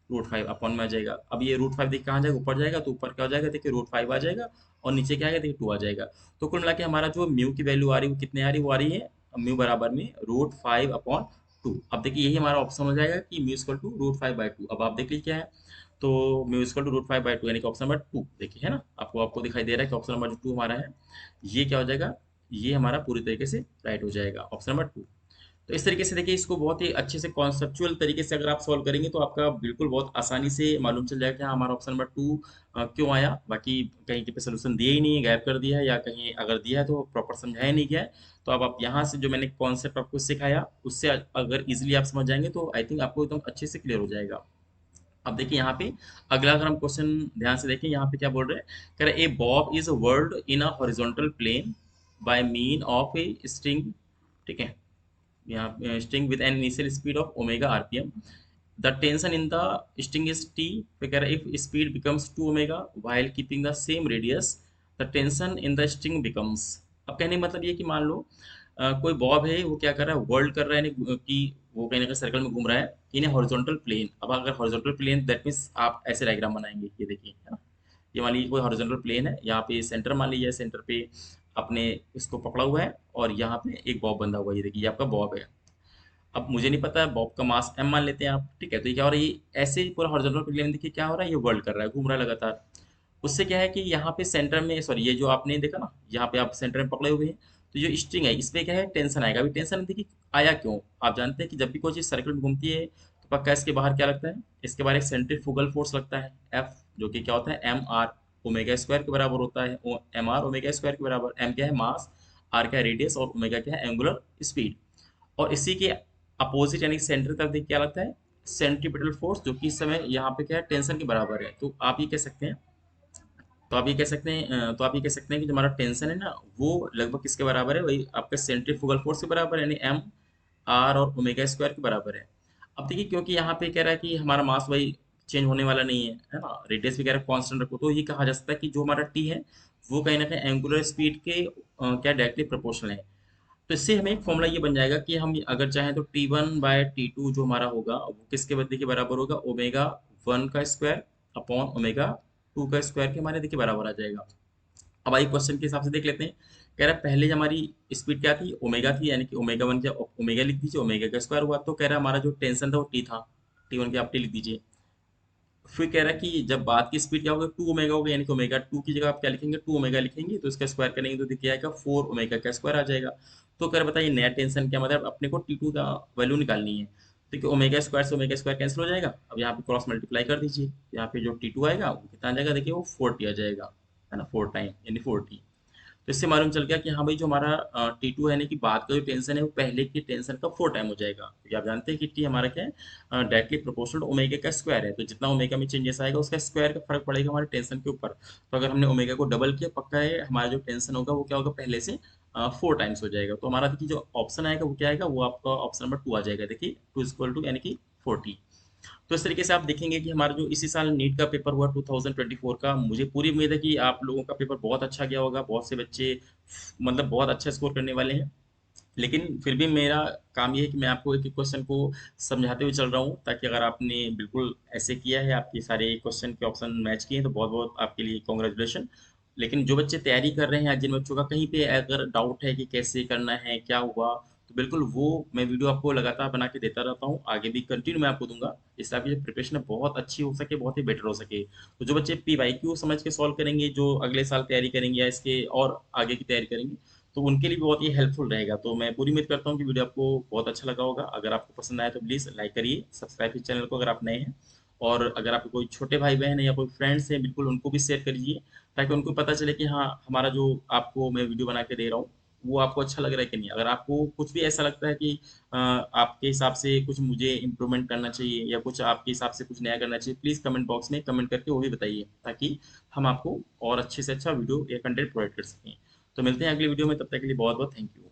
√5 अपॉन में आ जाएगा। अब ये √5 देखिए कहाँ जाएगा, ऊपर जाएगा, तो ऊपर क्या हो जाएगा, देखिए √5 आ जाएगा और नीचे क्या आएगा, देखिए 2 आ जाएगा। तो कुल मिला के हमारा जो म्यू की वैल्यू आ रही है वो कितने आ रही है, वो आ रही है म्यू बराबर में √5/2। अब देखिए यही हमारा ऑप्शन हो जाएगा कि म्यू इक्वल टू √5/2। अब आप देख लीजिए क्या है, तो म्यू इक्वल टू √5/2 यानी कि ऑप्शन नंबर 2 देखिए, है ना। आपको आपको दिखाई दे रहा है कि ऑप्शन नंबर जो 2 हमारा है ये क्या हो जाएगा, ये हमारा पूरी तरीके से राइट हो जाएगा, ऑप्शन नंबर 2। तो इस तरीके से देखिए इसको बहुत ही अच्छे से कॉन्सेप्चुअल तरीके से अगर आप सॉल्व करेंगे तो आपका बिल्कुल बहुत आसानी से मालूम चल जाएगा कि हाँ हमारा ऑप्शन नंबर 2 क्यों आया। बाकी कहीं पे सोल्यूशन दिया ही नहीं है, गायब कर दिया है, या कहीं अगर दिया है तो प्रॉपर समझाया नहीं गया है। तो अब आप यहाँ से जो मैंने कॉन्सेप्ट आपको सिखाया उससे अगर इजिली आप समझ जाएंगे तो आई थिंक आपको एकदम अच्छे से क्लियर हो जाएगा। अब देखिए यहाँ पे अगला अगर हम क्वेश्चन ध्यान से देखें, यहाँ पे क्या बोल रहे हैं, कह रहे a bob is whirled in a horizontal plane by mean of a string, ठीक है, यहाँ string with an initial speed of omega RPM. The tension in the string is T, पे कह रहा है if speed becomes 2 omega while keeping the same radius the tension in the string becomes. अब कहने का मतलब ये कि मान लो कोई बॉब है वो क्या कर रहा है, वर्ल्ड कर रहा है, यानी कि वो कहीं ना कहीं सर्कल में घूम रहा है इन ए हॉरिजॉन्टल प्लेन। अब अगर हॉरिजॉन्टल प्लेन दैट मीन्स आप ऐसे डायग्राम बनाएंगे, ये देखिए, है ना। ये मान लीजिए कोई हॉरिजॉन्टल प्लेन है, यहाँ पे सेंटर मान लीजिए, सेंटर पे अपने इसको पकड़ा हुआ है और यहाँ पे एक बॉब बंधा हुआ है, ये देखिए ये आपका बॉब है। अब मुझे नहीं पता है, बॉब का मास एम मान लेते हैं आप, ठीक है। तो ये क्या हो रहा है, ये ऐसे ही पूरा हॉरिजॉन्टल प्लेन देखिए क्या हो रहा है, ये वर्ल्ड कर रहा है, घूम रहा है लगातार। उससे क्या है कि यहाँ पे सेंटर में, सॉरी ये जो आपने देखा ना यहाँ पे आप सेंटर में पकड़े हुए हैं, तो जो स्ट्रिंग है इस पे क्या है, टेंशन आएगा। अभी टेंशन देखिए आया क्यों, आप जानते हैं कि जब भी कोई चीज सर्कल में घूमती है तो पक्का इसके बाहर क्या लगता है, इसके बाहर एक सेंट्रीफ्यूगल फोर्स लगता है एफ, जो कि क्या होता है एम आर ओमेगा स्क्वायर के बराबर होता है। एम आर ओमेगा स्क्वायर के बराबर, एम क्या है मास, आर क्या है रेडियस और ओमेगा क्या है एंगुलर स्पीड। और इसी के अपोजिट यानी सेंटर तरफ देखिए क्या लगता है, सेंट्रीपिटल फोर्स, जो कि इस समय यहाँ पे क्या है टेंशन के बराबर है। तो आप ये कह सकते हैं, तो आप ये कह सकते हैं कि जो हमारा टेंशन है ना वो लगभग किसके बराबर है, वही आपके सेंट्रीफ्यूगल फोर्स के बराबर है, यानी एम आर और ओमेगा स्क्वायर के बराबर है। अब देखिए क्योंकि यहाँ पे कह रहा है कि हमारा मास वही चेंज होने वाला नहीं है ना, रेडियस भी कह रहा है कांस्टेंट रखो, तो ये कहा जा सकता है कि जो हमारा टी है वो कहीं ना कहीं एंगुलर स्पीड के क्या डायरेक्टली प्रोपोर्शनल है। तो इससे हमें एक फॉर्मूला ये बन जाएगा कि हम अगर चाहें तो T1/T2 जो हमारा होगा वो किसके बदले के बराबर होगा, ओमेगा 1 का स्क्वायर अपॉन ओमेगा 2 का स्क्वायर के हमारे देखिए बराबर आ जाएगा। अब आइए क्वेश्चन के हिसाब से देख लेते हैं। कह रहा है पहले हमारी स्पीड क्या थी, ओमेगा थी, यानी कि ओमेगा 1 क्या, ओमेगा लिख दीजिए, ओमेगा का स्क्वायर हुआ। तो कह रहा है हमारा जो टेंशन था वो टी था, T1 की आप टी लिख दीजिए। फिर कह रहा है कि जब बाद की स्पीड क्या होगा 2 ओमेगा होगा, यानी कि ओमेगा 2 की जगह आप क्या लिखेंगे, 2 ओमेगा लिखेंगे, तो इसका स्क्वायर करेंगे तो देखिए आएगा 4 ओमेगा का स्क्वायर आ जाएगा। तो कह रहा बताइए नया टेंशन क्या, मतलब अपने को T2 का वैल्यू निकालनी है। देखिए ओमेगा स्क्वायर से ओमेगा स्क्वायर कैंसिल हो जाएगा, अब यहाँ पे क्रॉस मल्टीप्लाई कर दीजिए, यहाँ पे जो T2 आएगा वो कितना आ जाएगा, देखिए वो 40 आ जाएगा। है ना, 4 टाइम यानी 40। तो इससे मालूम चल गया कि हाँ भाई जो हमारा T2 है यानी कि बाद का जो टेंशन है वो पहले की टेंशन का 4 टाइम हो जाएगा, क्योंकि आप जानते हैं कि टी हमारा क्या है, डायरेक्टली प्रोपोर्शनल ओमेगा का स्क्वायर है, तो जितना ओमेगा में चेंजेस आएगा उसका स्क्वायर का फर्क पड़ेगा हमारे टेंशन के ऊपर। तो अगर हमने ओमेगा को डबल किया, पक्का है हमारा जो टेंशन होगा वो क्या होगा, पहले से 4 टाइम्स हो जाएगा। तो हमारा देखिए जो ऑप्शन आएगा वो क्या आएगा, वो आपका ऑप्शन नंबर 2 आ जाएगा। देखिए 2 यानी कि 40। तो इस तरीके से आप देखेंगे कि हमारा जो इसी साल नीट का पेपर हुआ 2024 का, मुझे पूरी उम्मीद है कि आप लोगों का पेपर बहुत अच्छा गया होगा, बहुत से बच्चे मतलब बहुत अच्छा स्कोर करने वाले हैं। लेकिन फिर भी मेरा काम ये है कि मैं आपको एक एक क्वेश्चन को समझाते हुए चल रहा हूँ, ताकि अगर आपने बिल्कुल ऐसे किया है, आपके सारे क्वेश्चन के ऑप्शन मैच किए हैं, तो बहुत बहुत आपके लिए कॉन्ग्रेचुलेशन। लेकिन जो बच्चे तैयारी कर रहे हैं, आज जिन बच्चों का कहीं पे अगर डाउट है कि कैसे करना है क्या हुआ, तो बिल्कुल वो मैं वीडियो आपको लगातार बना के देता रहता हूँ, आगे भी कंटिन्यू मैं आपको दूंगा, इससे आपकी जो प्रिपरेशन है बहुत अच्छी हो सके, बहुत ही बेटर हो सके। तो जो बच्चे PYQ समझ के सॉल्व करेंगे, जो अगले साल तैयारी करेंगे या इसके और आगे की तैयारी करेंगे, तो उनके लिए भी बहुत ही हेल्पफुल रहेगा। तो मैं पूरी उम्मीद करता हूँ कि वीडियो आपको बहुत अच्छा लगा होगा। अगर आपको पसंद आया तो प्लीज़ लाइक करिए, सब्सक्राइब कीजिए चैनल को अगर आप नए हैं, और अगर आपके कोई छोटे भाई बहन है या कोई फ्रेंड्स हैं, बिल्कुल उनको भी शेयर करिए, ताकि उनको पता चले कि हाँ हमारा जो आपको मैं वीडियो बना के दे रहा हूँ वो आपको अच्छा लग रहा है कि नहीं। अगर आपको कुछ भी ऐसा लगता है कि आपके हिसाब से कुछ मुझे इम्प्रूवमेंट करना चाहिए या कुछ आपके हिसाब से कुछ नया करना चाहिए, प्लीज़ कमेंट बॉक्स में कमेंट करके वो भी बताइए, ताकि हम आपको और अच्छे से अच्छा वीडियो या कंटेंट प्रोवाइड कर सकें। तो मिलते हैं अगली वीडियो में, तब तक के लिए बहुत बहुत थैंक यू।